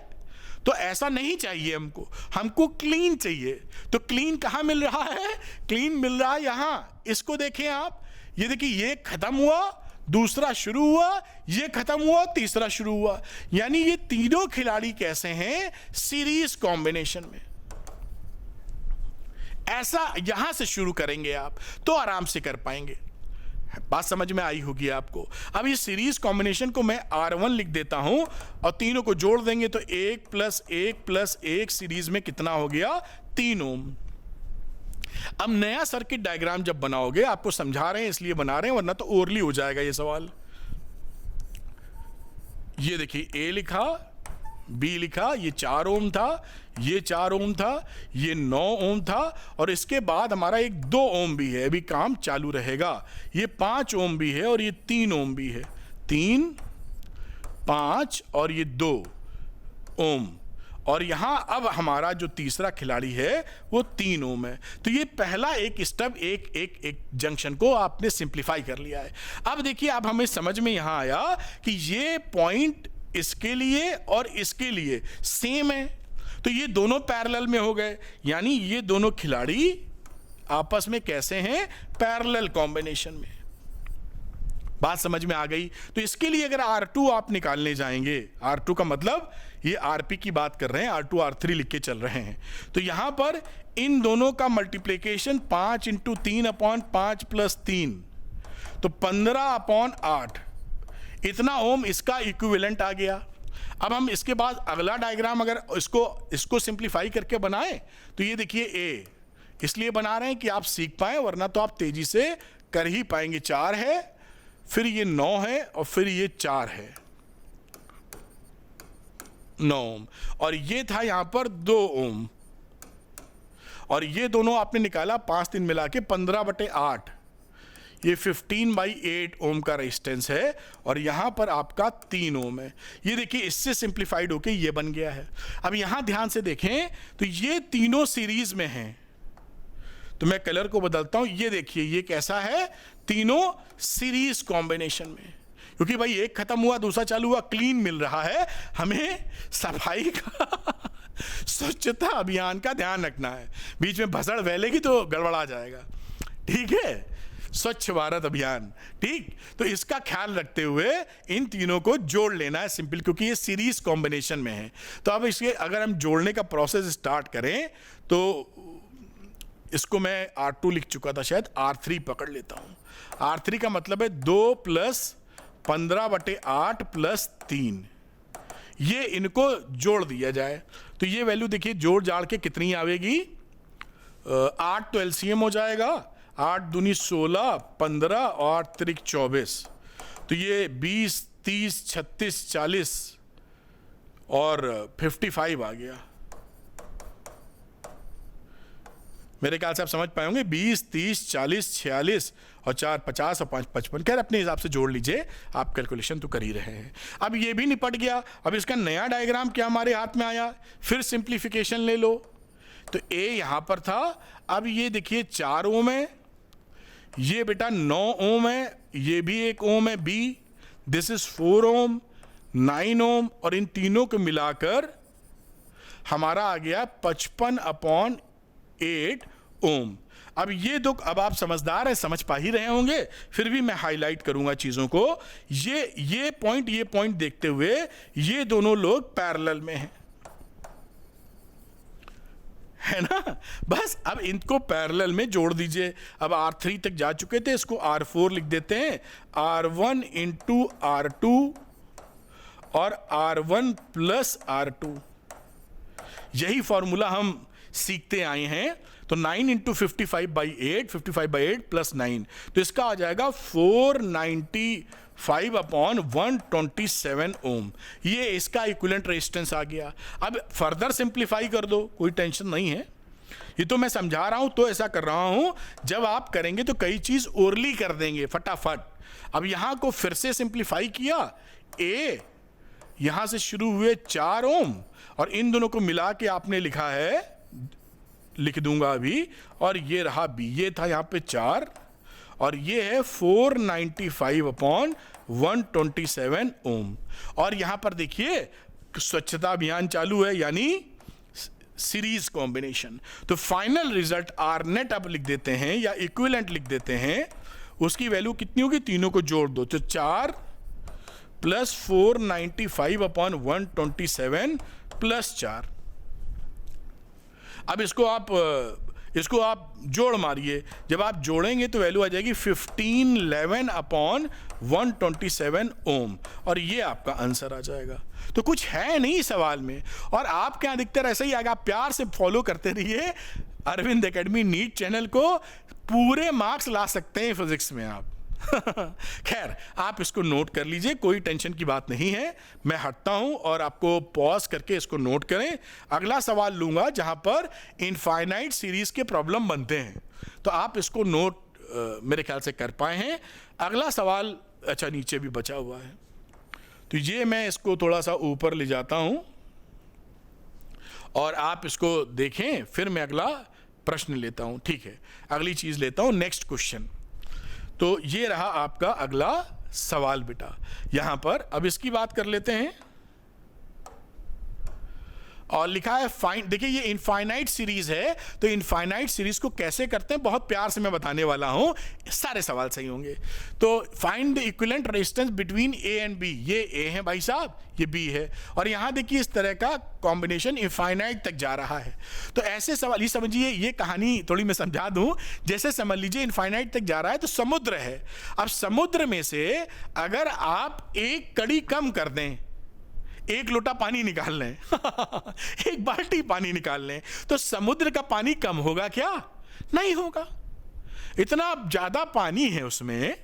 तो ऐसा नहीं चाहिए हमको क्लीन चाहिए। तो क्लीन कहां मिल रहा है? क्लीन मिल रहा है यहां। इसको देखें आप, ये देखिए ये खत्म हुआ, दूसरा शुरू हुआ, ये खत्म हुआ, तीसरा शुरू हुआ। यानी ये तीनों खिलाड़ी कैसे हैं? सीरीज कॉम्बिनेशन में। ऐसा यहां से शुरू करेंगे आप तो आराम से कर पाएंगे। बात समझ में आई होगी आपको। अब ये सीरीज कॉम्बिनेशन को मैं R1 लिख देता हूं और तीनों को जोड़ देंगे तो 1 + 1 + 1 सीरीज में कितना हो गया? 3 ओम। अब नया सर्किट डायग्राम जब बनाओगे, आपको समझा रहे हैं इसलिए बना रहे हैं, वरना तो ओरली हो जाएगा ये सवाल। ये देखिए A लिखा, B लिखा, ये 4 ओम था, ये 4 ओम था, ये 9 ओम था और इसके बाद हमारा एक 2 ओम भी है, अभी काम चालू रहेगा। ये 5 ओम भी है और ये 3 ओम भी है। 3, 5 और ये 2 ओम। और यहां अब हमारा जो तीसरा खिलाड़ी है वो 3 ओम है। तो ये पहला एक स्टेप, एक जंक्शन को आपने सिंप्लीफाई कर लिया है। अब देखिए, अब हमें समझ में यहां आया कि ये पॉइंट इसके लिए और इसके लिए सेम है, तो ये दोनों पैरेलल में हो गए। यानी ये दोनों खिलाड़ी आपस में कैसे हैं? पैरेलल कॉम्बिनेशन में। बात समझ में आ गई? तो इसके लिए अगर R2 आप निकालने जाएंगे, R2 का मतलब ये RP की बात कर रहे हैं, R2 R3 लिख के चल रहे हैं, तो यहां पर इन दोनों का मल्टीप्लिकेशन 5 × 3/5 + 3, तो 15/8 इतना ओम इसका इक्विवेलेंट आ गया। अब हम इसके बाद अगला डायग्राम अगर इसको सिंप्लीफाई करके बनाएं तो ये देखिए A इसलिए बना रहे हैं कि आप सीख पाएं, वरना तो आप तेजी से कर ही पाएंगे। 4 है, फिर ये 9 है और फिर ये 4 है, 9 ओम। और ये था यहां पर 2 ओम और ये दोनों आपने निकाला 5 3 मिला के 15/8, ये 15/8 ओम का रेजिस्टेंस है और यहां पर आपका 3 ओम है। ये देखिए इससे सिंप्लीफाइड होके ये बन गया है। अब यहां ध्यान से देखें तो ये तीनों सीरीज में हैं, तो मैं कलर को बदलता हूं। ये देखिए ये कैसा है? तीनों सीरीज कॉम्बिनेशन में, क्योंकि भाई एक खत्म हुआ दूसरा चालू हुआ, क्लीन मिल रहा है। हमें सफाई का स्वच्छता अभियान का ध्यान रखना है, बीच में भसड़ फैलेगी तो गड़बड़ा जाएगा। ठीक है, स्वच्छ भारत अभियान। ठीक, तो इसका ख्याल रखते हुए इन तीनों को जोड़ लेना है सिंपल, क्योंकि ये सीरीज कॉम्बिनेशन में है। तो अब इसके अगर हम जोड़ने का प्रोसेस स्टार्ट करें तो इसको मैं R2 लिख चुका था, शायद R3 पकड़ लेता हूं। R3 का मतलब है 2 + 15/8 + 3, ये इनको जोड़ दिया जाए तो ये वैल्यू देखिए जोड़ जाड़ के कितनी आवेगी? 8 तो LCM हो जाएगा, 8 दूनी 16, 15 और 3 24, तो ये 20 30 36 40 और 55 आ गया। मेरे ख्याल से आप समझ पाए होंगे। 20 30 40 46 और 4 50 और 5 55। खैर अपने हिसाब से जोड़ लीजिए, आप कैलकुलेशन तो कर ही रहे हैं। अब ये भी निपट गया। अब इसका नया डायग्राम क्या हमारे हाथ में आया? फिर सिंप्लीफिकेशन ले लो। तो A यहां पर था, अब ये देखिए 4 ओम है, ये बेटा 9 ओम है, ये भी 1 ओम है B, दिस इज 4 ओम, 9 ओम और इन तीनों को मिलाकर हमारा आ गया 55/8 ओम। अब ये दो, अब आप समझदार हैं, समझ पा ही रहे होंगे, फिर भी मैं हाईलाइट करूंगा चीजों को। ये पॉइंट देखते हुए ये दोनों लोग पैरेलल में हैं, है ना? बस अब इनको पैरेलल में जोड़ दीजिए। अब R3 तक जा चुके थे, इसको R4 लिख देते हैं। R1 × R2 और R1 + R2, यही फॉर्मूला हम सीखते आए हैं। तो 9 इंटू 55/8 प्लस 9, तो इसका आ जाएगा 495 अपॉन 127 ओम। ये इसका इक्विवेलेंट रेजिस्टेंस आ गया। अब फर्दर सिंप्लीफाई कर दो, कोई टेंशन नहीं है, ये तो मैं समझा रहा हूं तो ऐसा कर रहा हूं। जब आप करेंगे तो कई चीज ओरली कर देंगे फटाफट। अब यहां को फिर से सिंप्लीफाई किया, ए यहां से शुरू हुए 4 ओम और इन दोनों को मिला के आपने लिखा है, लिख दूंगा अभी, और ये रहा बी, ये था यहां पे 4 और ये है 495 अपॉन 127 ओम। और यहां पर देखिए स्वच्छता अभियान चालू है, यानी सीरीज कॉम्बिनेशन। तो फाइनल रिजल्ट आर नेट अब लिख देते हैं या इक्विवेलेंट लिख देते हैं, उसकी वैल्यू कितनी होगी, तीनों को जोड़ दो, तो 4 प्लस 495 अपॉन 127 प्लस 4। अब इसको आप जोड़ मारिए, जब आप जोड़ेंगे तो वैल्यू आ जाएगी 1511 अपॉन 127 ओम, और ये आपका आंसर आ जाएगा। तो कुछ है नहीं सवाल में, और आपके यहाँ अधिकतर ऐसा ही आएगा। आप प्यार से फॉलो करते रहिए अरविंद एकेडमी नीट चैनल को, पूरे मार्क्स ला सकते हैं फिजिक्स में आप। खैर, आप इसको नोट कर लीजिए, कोई टेंशन की बात नहीं है। मैं हटता हूं और आपको पॉज करके इसको नोट करें। अगला सवाल लूंगा जहां पर इनफाइनाइट सीरीज के प्रॉब्लम बनते हैं, तो आप इसको नोट मेरे ख्याल से कर पाए हैं। अगला सवाल अच्छा नीचे भी बचा हुआ है, तो ये मैं इसको थोड़ा सा ऊपर ले जाता हूं और आप इसको देखें, फिर मैं अगला प्रश्न लेता हूं। ठीक है, अगली चीज लेता हूं, नेक्स्ट क्वेश्चन। तो ये रहा आपका अगला सवाल बेटा। यहां पर अब इसकी बात कर लेते हैं, और लिखा है फाइंड। देखिए ये इनफाइनाइट सीरीज है, तो इनफाइनाइट सीरीज को कैसे करते हैं बहुत प्यार से मैं बताने वाला हूं, सारे सवाल सही होंगे। तो find the equivalent resistance between A and B. ये ए है भाई साहब, ये बी है, और यहां देखिए इस तरह का कॉम्बिनेशन इनफाइनाइट तक जा रहा है। तो ऐसे सवाल, ये समझिए, ये कहानी थोड़ी मैं समझा दूं। जैसे समझ लीजिए इनफाइनाइट तक जा रहा है तो समुद्र है। अब समुद्र में से अगर आप एक कड़ी कम कर दें, एक लोटा पानी निकाल लें एक बाल्टी पानी निकाल लें, तो समुद्र का पानी कम होगा क्या? नहीं होगा। इतना ज्यादा पानी है उसमें,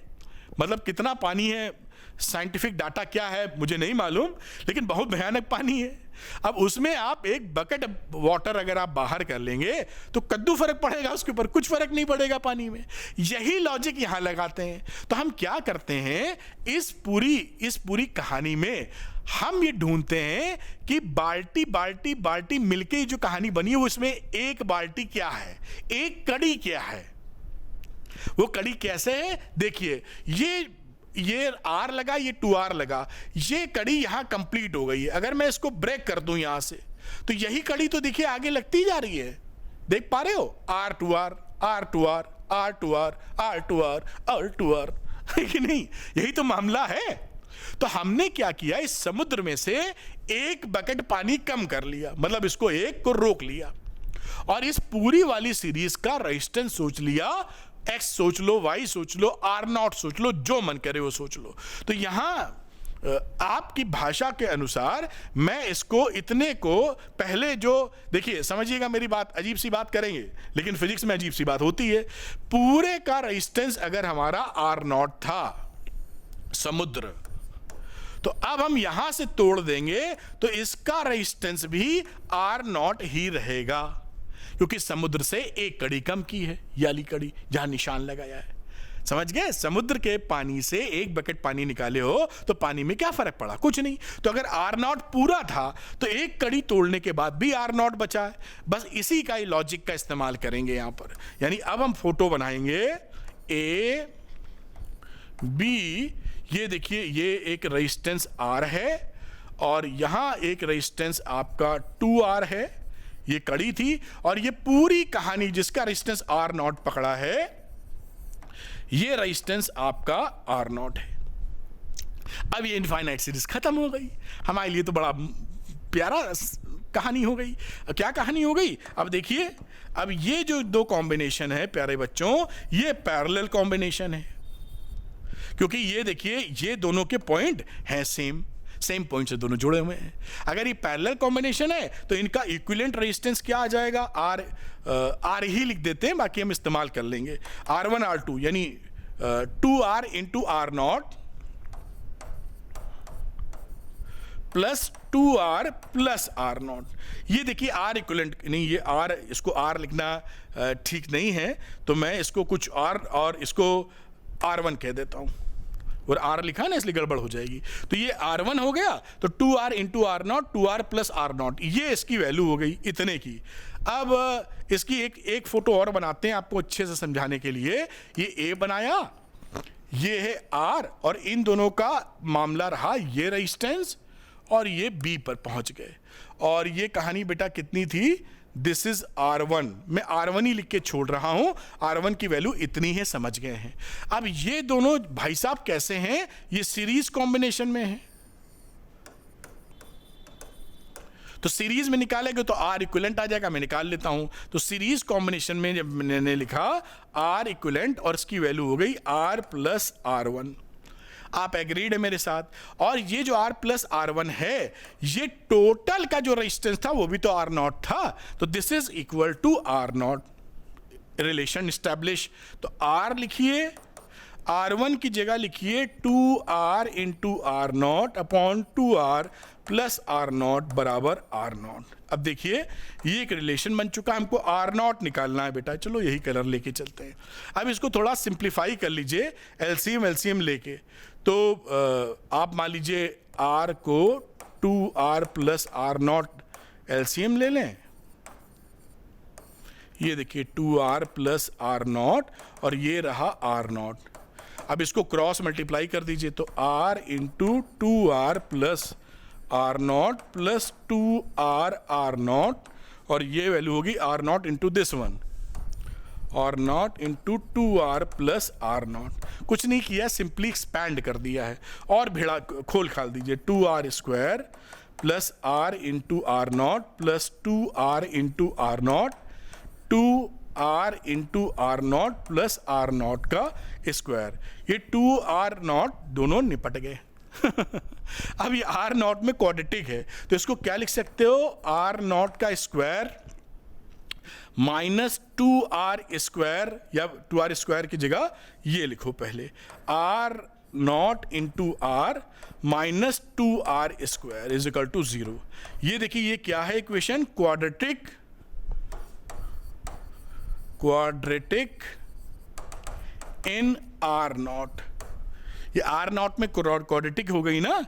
मतलब कितना पानी है, साइंटिफिक डाटा क्या है मुझे नहीं मालूम, लेकिन बहुत भयानक पानी है। अब उसमें आप एक बकेट वाटर अगर आप बाहर कर लेंगे तो कद्दू फर्क पड़ेगा उसके ऊपर, कुछ फर्क नहीं पड़ेगा पानी में। यही लॉजिक यहां लगाते हैं। तो हम क्या करते हैं, इस पूरी कहानी में हम ये ढूंढते हैं कि बाल्टी बाल्टी बाल्टी मिलके जो कहानी बनी है उसमें एक बाल्टी क्या है, एक कड़ी क्या है, वो कड़ी कैसे है। देखिए ये आर लगा, ये 2R लगा, ये कड़ी यहां कंप्लीट हो गई है। अगर मैं इसको ब्रेक कर दूं यहां से, तो यही कड़ी तो देखिए आगे लगती जा रही है, देख पा रहे हो, R2R R2R R2R R2R R2R है कि नहीं? यही तो मामला है। तो हमने क्या किया, इस समुद्र में से एक बकेट पानी कम कर लिया, मतलब इसको एक को रोक लिया, और इस पूरी वाली सीरीज का रेजिस्टेंस सोच लिया, X सोच लो, Y सोच लो, R0 सोच लो, जो मन करे वो सोच लो। तो यहां आपकी भाषा के अनुसार मैं इसको इतने को पहले, जो देखिए समझिएगा मेरी बात, अजीब सी बात करेंगे लेकिन फिजिक्स में अजीब सी बात होती है। पूरे का रेजिस्टेंस अगर हमारा R0 था समुद्र, तो अब हम यहां से तोड़ देंगे तो इसका रेजिस्टेंस भी R0 ही रहेगा, क्योंकि समुद्र से एक कड़ी कम की है, ये वाली कड़ी जहां निशान लगाया है। समझ गए? समुद्र के पानी से एक बकेट पानी निकाले हो तो पानी में क्या फर्क पड़ा? कुछ नहीं। तो अगर R0 पूरा था तो एक कड़ी तोड़ने के बाद भी R0 बचा है। बस इसी का ही लॉजिक का इस्तेमाल करेंगे यहां पर। यानी अब हम फोटो बनाएंगे A B, ये देखिए ये एक रेजिस्टेंस R है और यहां एक रेजिस्टेंस आपका 2R है, ये कड़ी थी, और ये पूरी कहानी जिसका रेजिस्टेंस R0 पकड़ा है, ये रेजिस्टेंस आपका R0 है। अब ये इनफाइनाइट सीरीज खत्म हो गई। हमारे लिए तो बड़ा प्यारा कहानी हो गई। क्या कहानी हो गई? अब देखिए, अब ये जो दो कॉम्बिनेशन है प्यारे बच्चों, ये पैरेलल कॉम्बिनेशन है, क्योंकि ये देखिए ये दोनों के पॉइंट हैं सेम। सेम पॉइंट से दोनों जुड़े हुए हैं। अगर ये पैरेलल कॉम्बिनेशन है तो इनका इक्विवेलेंट रेजिस्टेंस क्या आ जाएगा, आर ही लिख देते हैं, बाकी हम इस्तेमाल कर लेंगे। R1 R2 यानी 2R into R0 plus 2R plus R0। ये देखिए R इक्विवेलेंट नहीं, ये R, इसको R लिखना ठीक नहीं है, तो मैं इसको कुछ और इसको R1 कह देता हूं, और R लिखा ना इसलिए गड़बड़ हो जाएगी। तो ये R1 हो गया, तो 2R into R0, 2R plus R0, ये इसकी वैल्यू हो गई इतने की। अब इसकी एक फोटो और बनाते हैं आपको अच्छे से समझाने के लिए। ये A बनाया, ये है R, और इन दोनों का मामला रहा ये रेजिस्टेंस, और ये B पर पहुंच गए। और ये कहानी बेटा कितनी थी, दिस इज R1, मैं R1 ही लिख के छोड़ रहा हूं, R1 की वैल्यू इतनी है, समझ गए हैं। अब ये दोनों भाई साहब कैसे हैं, ये सीरीज कॉम्बिनेशन में है, तो सीरीज में निकालेंगे तो R इक्विवेलेंट आ जाएगा, मैं निकाल लेता हूं। तो सीरीज कॉम्बिनेशन में जब मैंने लिखा R इक्विवेलेंट, और इसकी वैल्यू हो गई R प्लस R1। आप एग्रीड है मेरे साथ? और ये जो R प्लस R1 है, ये टोटल का जो रेजिस्टेंस था वो भी तो R0 था, तो this is equal to R0। Relation establish, तो R लिखिए, R1 की जगह लिखिए 2R into R0 upon 2R plus R0 बराबर R0। अब देखिए ये एक रिलेशन बन चुका, हमको R0 निकालना है बेटा, चलो यही कलर लेके चलते हैं। अब इसको थोड़ा सिंप्लीफाई कर लीजिए, एलसीएम लेके। तो आप मान लीजिए R को 2R प्लस R0 एलसीएम ले लें, ये देखिए 2R प्लस R0, और ये रहा R0। अब इसको क्रॉस मल्टीप्लाई कर दीजिए, तो R into 2R plus R0 plus 2R R0, और ये वैल्यू होगी R0 into this one, R0 into 2R plus R0। कुछ नहीं किया, सिंपली एक्सपैंड कर दिया है, और भिड़ा खोल खाल दीजिए, 2R square plus R into R0 plus 2R into R0, 2R into R0 plus R0 का स्क्वायर, ये 2R0 दोनों निपट गए। अब ये R0 में क्वाड्रेटिक है, तो इसको क्या लिख सकते हो, R0 का स्क्वायर माइनस 2R स्क्वायर, या 2R स्क्वायर की जगह ये लिखो पहले, R0 into R minus 2R square is equal to 0। ये देखिए ये क्या है इक्वेशन, क्वाड्रेटिक इन R0। ये R0 में क्वाड्रेटिक हो गई ना,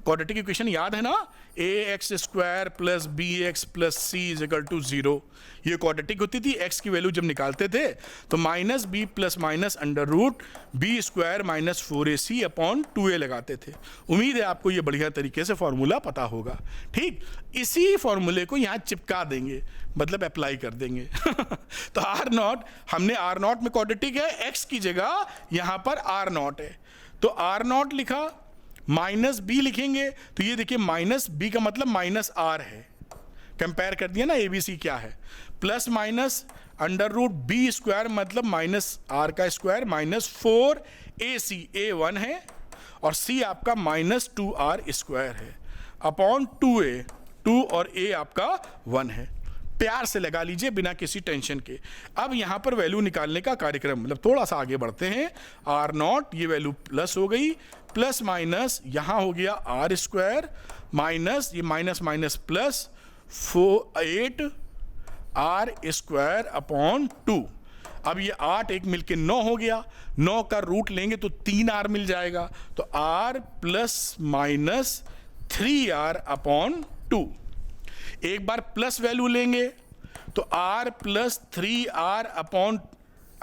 क्वाड्रेटिक इक्वेशन याद है ना, ax square plus bx plus c is equal to 0। ये क्वाड्रेटिक होती थी, x की वैल्यू जब निकालते थे तो minus b plus minus under root b square minus 4ac upon 2a लगाते थे। उम्मीद है आपको ये बढ़िया तरीके से फॉर्मूला पता होगा। ठीक, इसी फॉर्मूले को यहाँ चिपका देंगे, मतलब अप्लाई कर देंगे। तो R0, हमने R0 में क्वाड्रेटिक है, x की जगह यहाँ पर R0 है, तो R0 लिखा, माइनस बी लिखेंगे, तो ये देखिए माइनस बी का मतलब माइनस आर है, कंपेयर कर दिया ना एबीसी क्या है, plus minus under root B square मतलब माइनस आर का स्क्वायर माइनस 4ac, ए 1 है और c आपका माइनस 2r स्क्वायर है अपॉन 2a, 2 और a आपका 1 है। प्यार से लगा लीजिए बिना किसी टेंशन के। अब यहां पर वैल्यू निकालने का कार्यक्रम, मतलब थोड़ा सा आगे बढ़ते हैं। R0 ये वैल्यू प्लस हो गई, प्लस माइनस यहां हो गया आर स्क्वायर माइनस ये minus minus plus 8 R square upon 2। अब ये 8 एक मिलके 9 हो गया, 9 का रूट लेंगे तो 3r मिल जाएगा, तो r plus minus 3r upon 2। एक बार प्लस वैल्यू लेंगे तो r plus 3r upon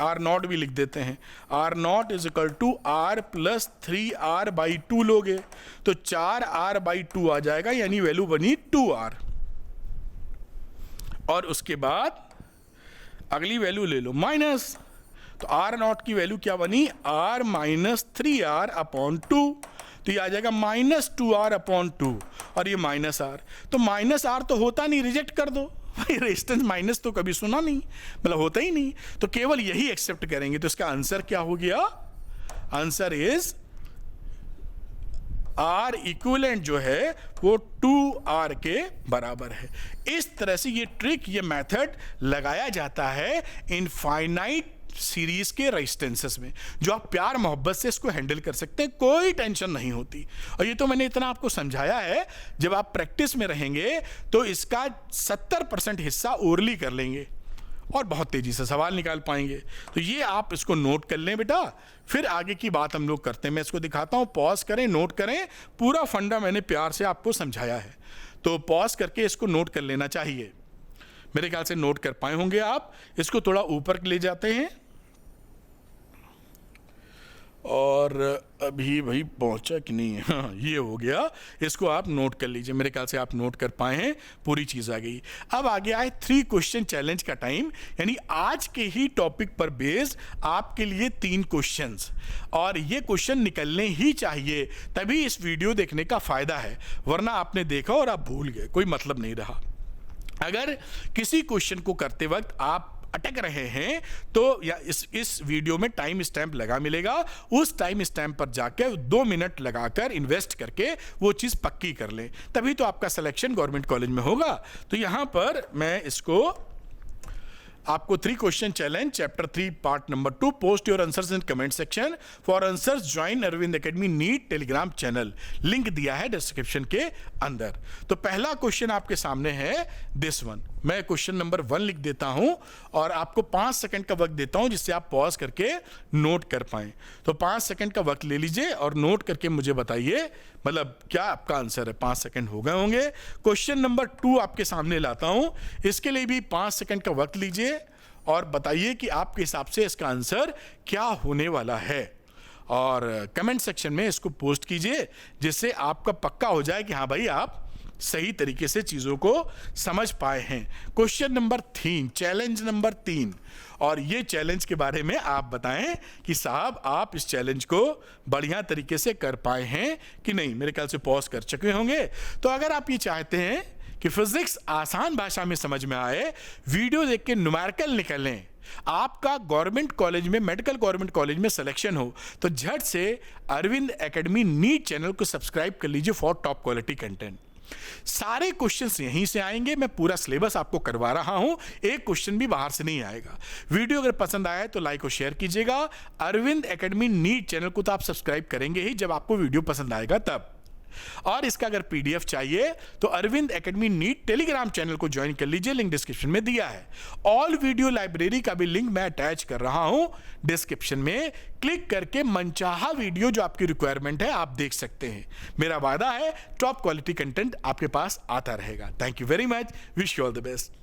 R0 भी लिख देते हैं, R0 is equal to r plus 3r by 2 लोगे तो 4r बाई 2 आ जाएगा, यानी वैल्यू बनी 2r। और उसके बाद अगली वैल्यू ले लो माइनस, तो R0 की वैल्यू क्या बनी, r माइनस 3r अपॉन 2, तो ये आ जाएगा माइनस 2r अपॉन 2 और ये माइनस r। तो माइनस r तो होता नहीं, रिजेक्ट कर दो भाई, रेजिस्टेंस माइनस तो कभी सुना नहीं, मतलब होता ही नहीं, तो केवल यही एक्सेप्ट करेंगे। तो इसका आंसर क्या हो गया, आंसर इज R इक्विवेलेंट जो है वो 2R के बराबर है। इस तरह से ये ट्रिक, ये मेथड लगाया जाता है इनफाइनाइट सीरीज के रेजिस्टेंसेस में, जो आप प्यार मोहब्बत से इसको हैंडल कर सकते हैं, कोई टेंशन नहीं होती। और ये तो मैंने इतना आपको समझाया है, जब आप प्रैक्टिस में रहेंगे तो इसका 70% हिस्सा ओरली कर लेंगे और बहुत तेजी से सवाल निकाल पाएंगे। तो ये आप इसको नोट कर लें बेटा, फिर आगे की बात हम लोग करते हैं। मैं इसको दिखाता हूं, पॉज करें, नोट करें। पूरा फंडा मैंने प्यार से आपको समझाया है, तो पॉज करके इसको नोट कर लेना चाहिए। मेरे ख्याल से नोट कर पाए होंगे आप। इसको थोड़ा ऊपर ले जाते हैं और अभी भाई पहुंचा कि नहीं है, हाँ ये हो गया। इसको आप नोट कर लीजिए, मेरे ख्याल से आप नोट कर पाए हैं, पूरी चीज आ गई। अब आ गया है 3 क्वेश्चन चैलेंज का टाइम, यानी आज के ही टॉपिक पर बेस्ड आपके लिए 3 क्वेश्चंस, और ये क्वेश्चन निकलने ही चाहिए, तभी इस वीडियो देखने का फायदा है, वरना आपने देखा और आप भूल गए, कोई मतलब नहीं रहा। अगर किसी क्वेश्चन को करते वक्त आप अटक रहे हैं तो या इस वीडियो में टाइम स्टैंप लगा मिलेगा, उस टाइम स्टैंप पर जाकर 2 मिनट लगाकर इन्वेस्ट करके वो चीज पक्की कर लें, तभी तो आपका सिलेक्शन गवर्नमेंट कॉलेज में होगा। तो यहां पर मैं इसको आपको 3 question challenge chapter 3 part number 2, post your answers in comment section, for answers join Arvind Academy NEET Telegram channel, link दिया है डिस्क्रिप्शन के अंदर। तो पहला क्वेश्चन आपके सामने है दिस वन। मैं क्वेश्चन नंबर 1 लिख देता हूं और आपको 5 सेकंड का वक्त देता हूं, जिससे आप पॉज करके नोट कर पाएं। तो 5 सेकंड का वक्त ले लीजिए और नोट करके मुझे बताइए, मतलब क्या आपका आंसर है। 5 सेकंड हो गए होंगे। क्वेश्चन नंबर 2 आपके सामने लाता हूं, इसके लिए भी 5 सेकंड का वक्त लीजिए और बताइए कि आपके हिसाब से इसका आंसर क्या होने वाला है, और कमेंट सेक्शन में इसको पोस्ट कीजिए, जिससे आपका पक्का हो जाए कि हाँ भाई आप सही तरीके से चीजों को समझ पाए हैं। क्वेश्चन नंबर 3, चैलेंज नंबर 3, और ये चैलेंज के बारे में आप बताएं कि साहब आप इस चैलेंज को बढ़िया तरीके से कर पाए हैं कि नहीं। मेरे ख्याल से पॉज कर चुके होंगे। तो अगर आप ये चाहते हैं कि फिजिक्स आसान भाषा में समझ में आए, वीडियो देख के न्यूमेरिकल निकलें, आपका गवर्नमेंट कॉलेज में, मेडिकल गवर्नमेंट कॉलेज में सिलेक्शन हो, तो झट से अरविंद एकेडमी नीट चैनल को सब्सक्राइब कर लीजिए फॉर टॉप क्वालिटी कंटेंट। सारे क्वेश्चंस यहीं से आएंगे, मैं पूरा सिलेबस आपको करवा रहा हूं, एक क्वेश्चन भी बाहर से नहीं आएगा। वीडियो अगर पसंद आया तो लाइक और शेयर कीजिएगा। अरविंद एकेडमी नीट चैनल को तो आप सब्सक्राइब करेंगे ही जब आपको वीडियो पसंद आएगा तब। और इसका अगर पीडीएफ चाहिए तो Arvind Academy NEET Telegram channel को ज्वाइन कर लीजिए, लिंक डिस्क्रिप्शन में दिया है। ऑल वीडियो लाइब्रेरी का भी लिंक मैं अटैच कर रहा हूं डिस्क्रिप्शन में, क्लिक करके मनचाहा वीडियो जो आपकी रिक्वायरमेंट है आप देख सकते हैं। मेरा वादा है टॉप क्वालिटी कंटेंट आपके पास आता रहेगा। Thank you very much, wish you all the best.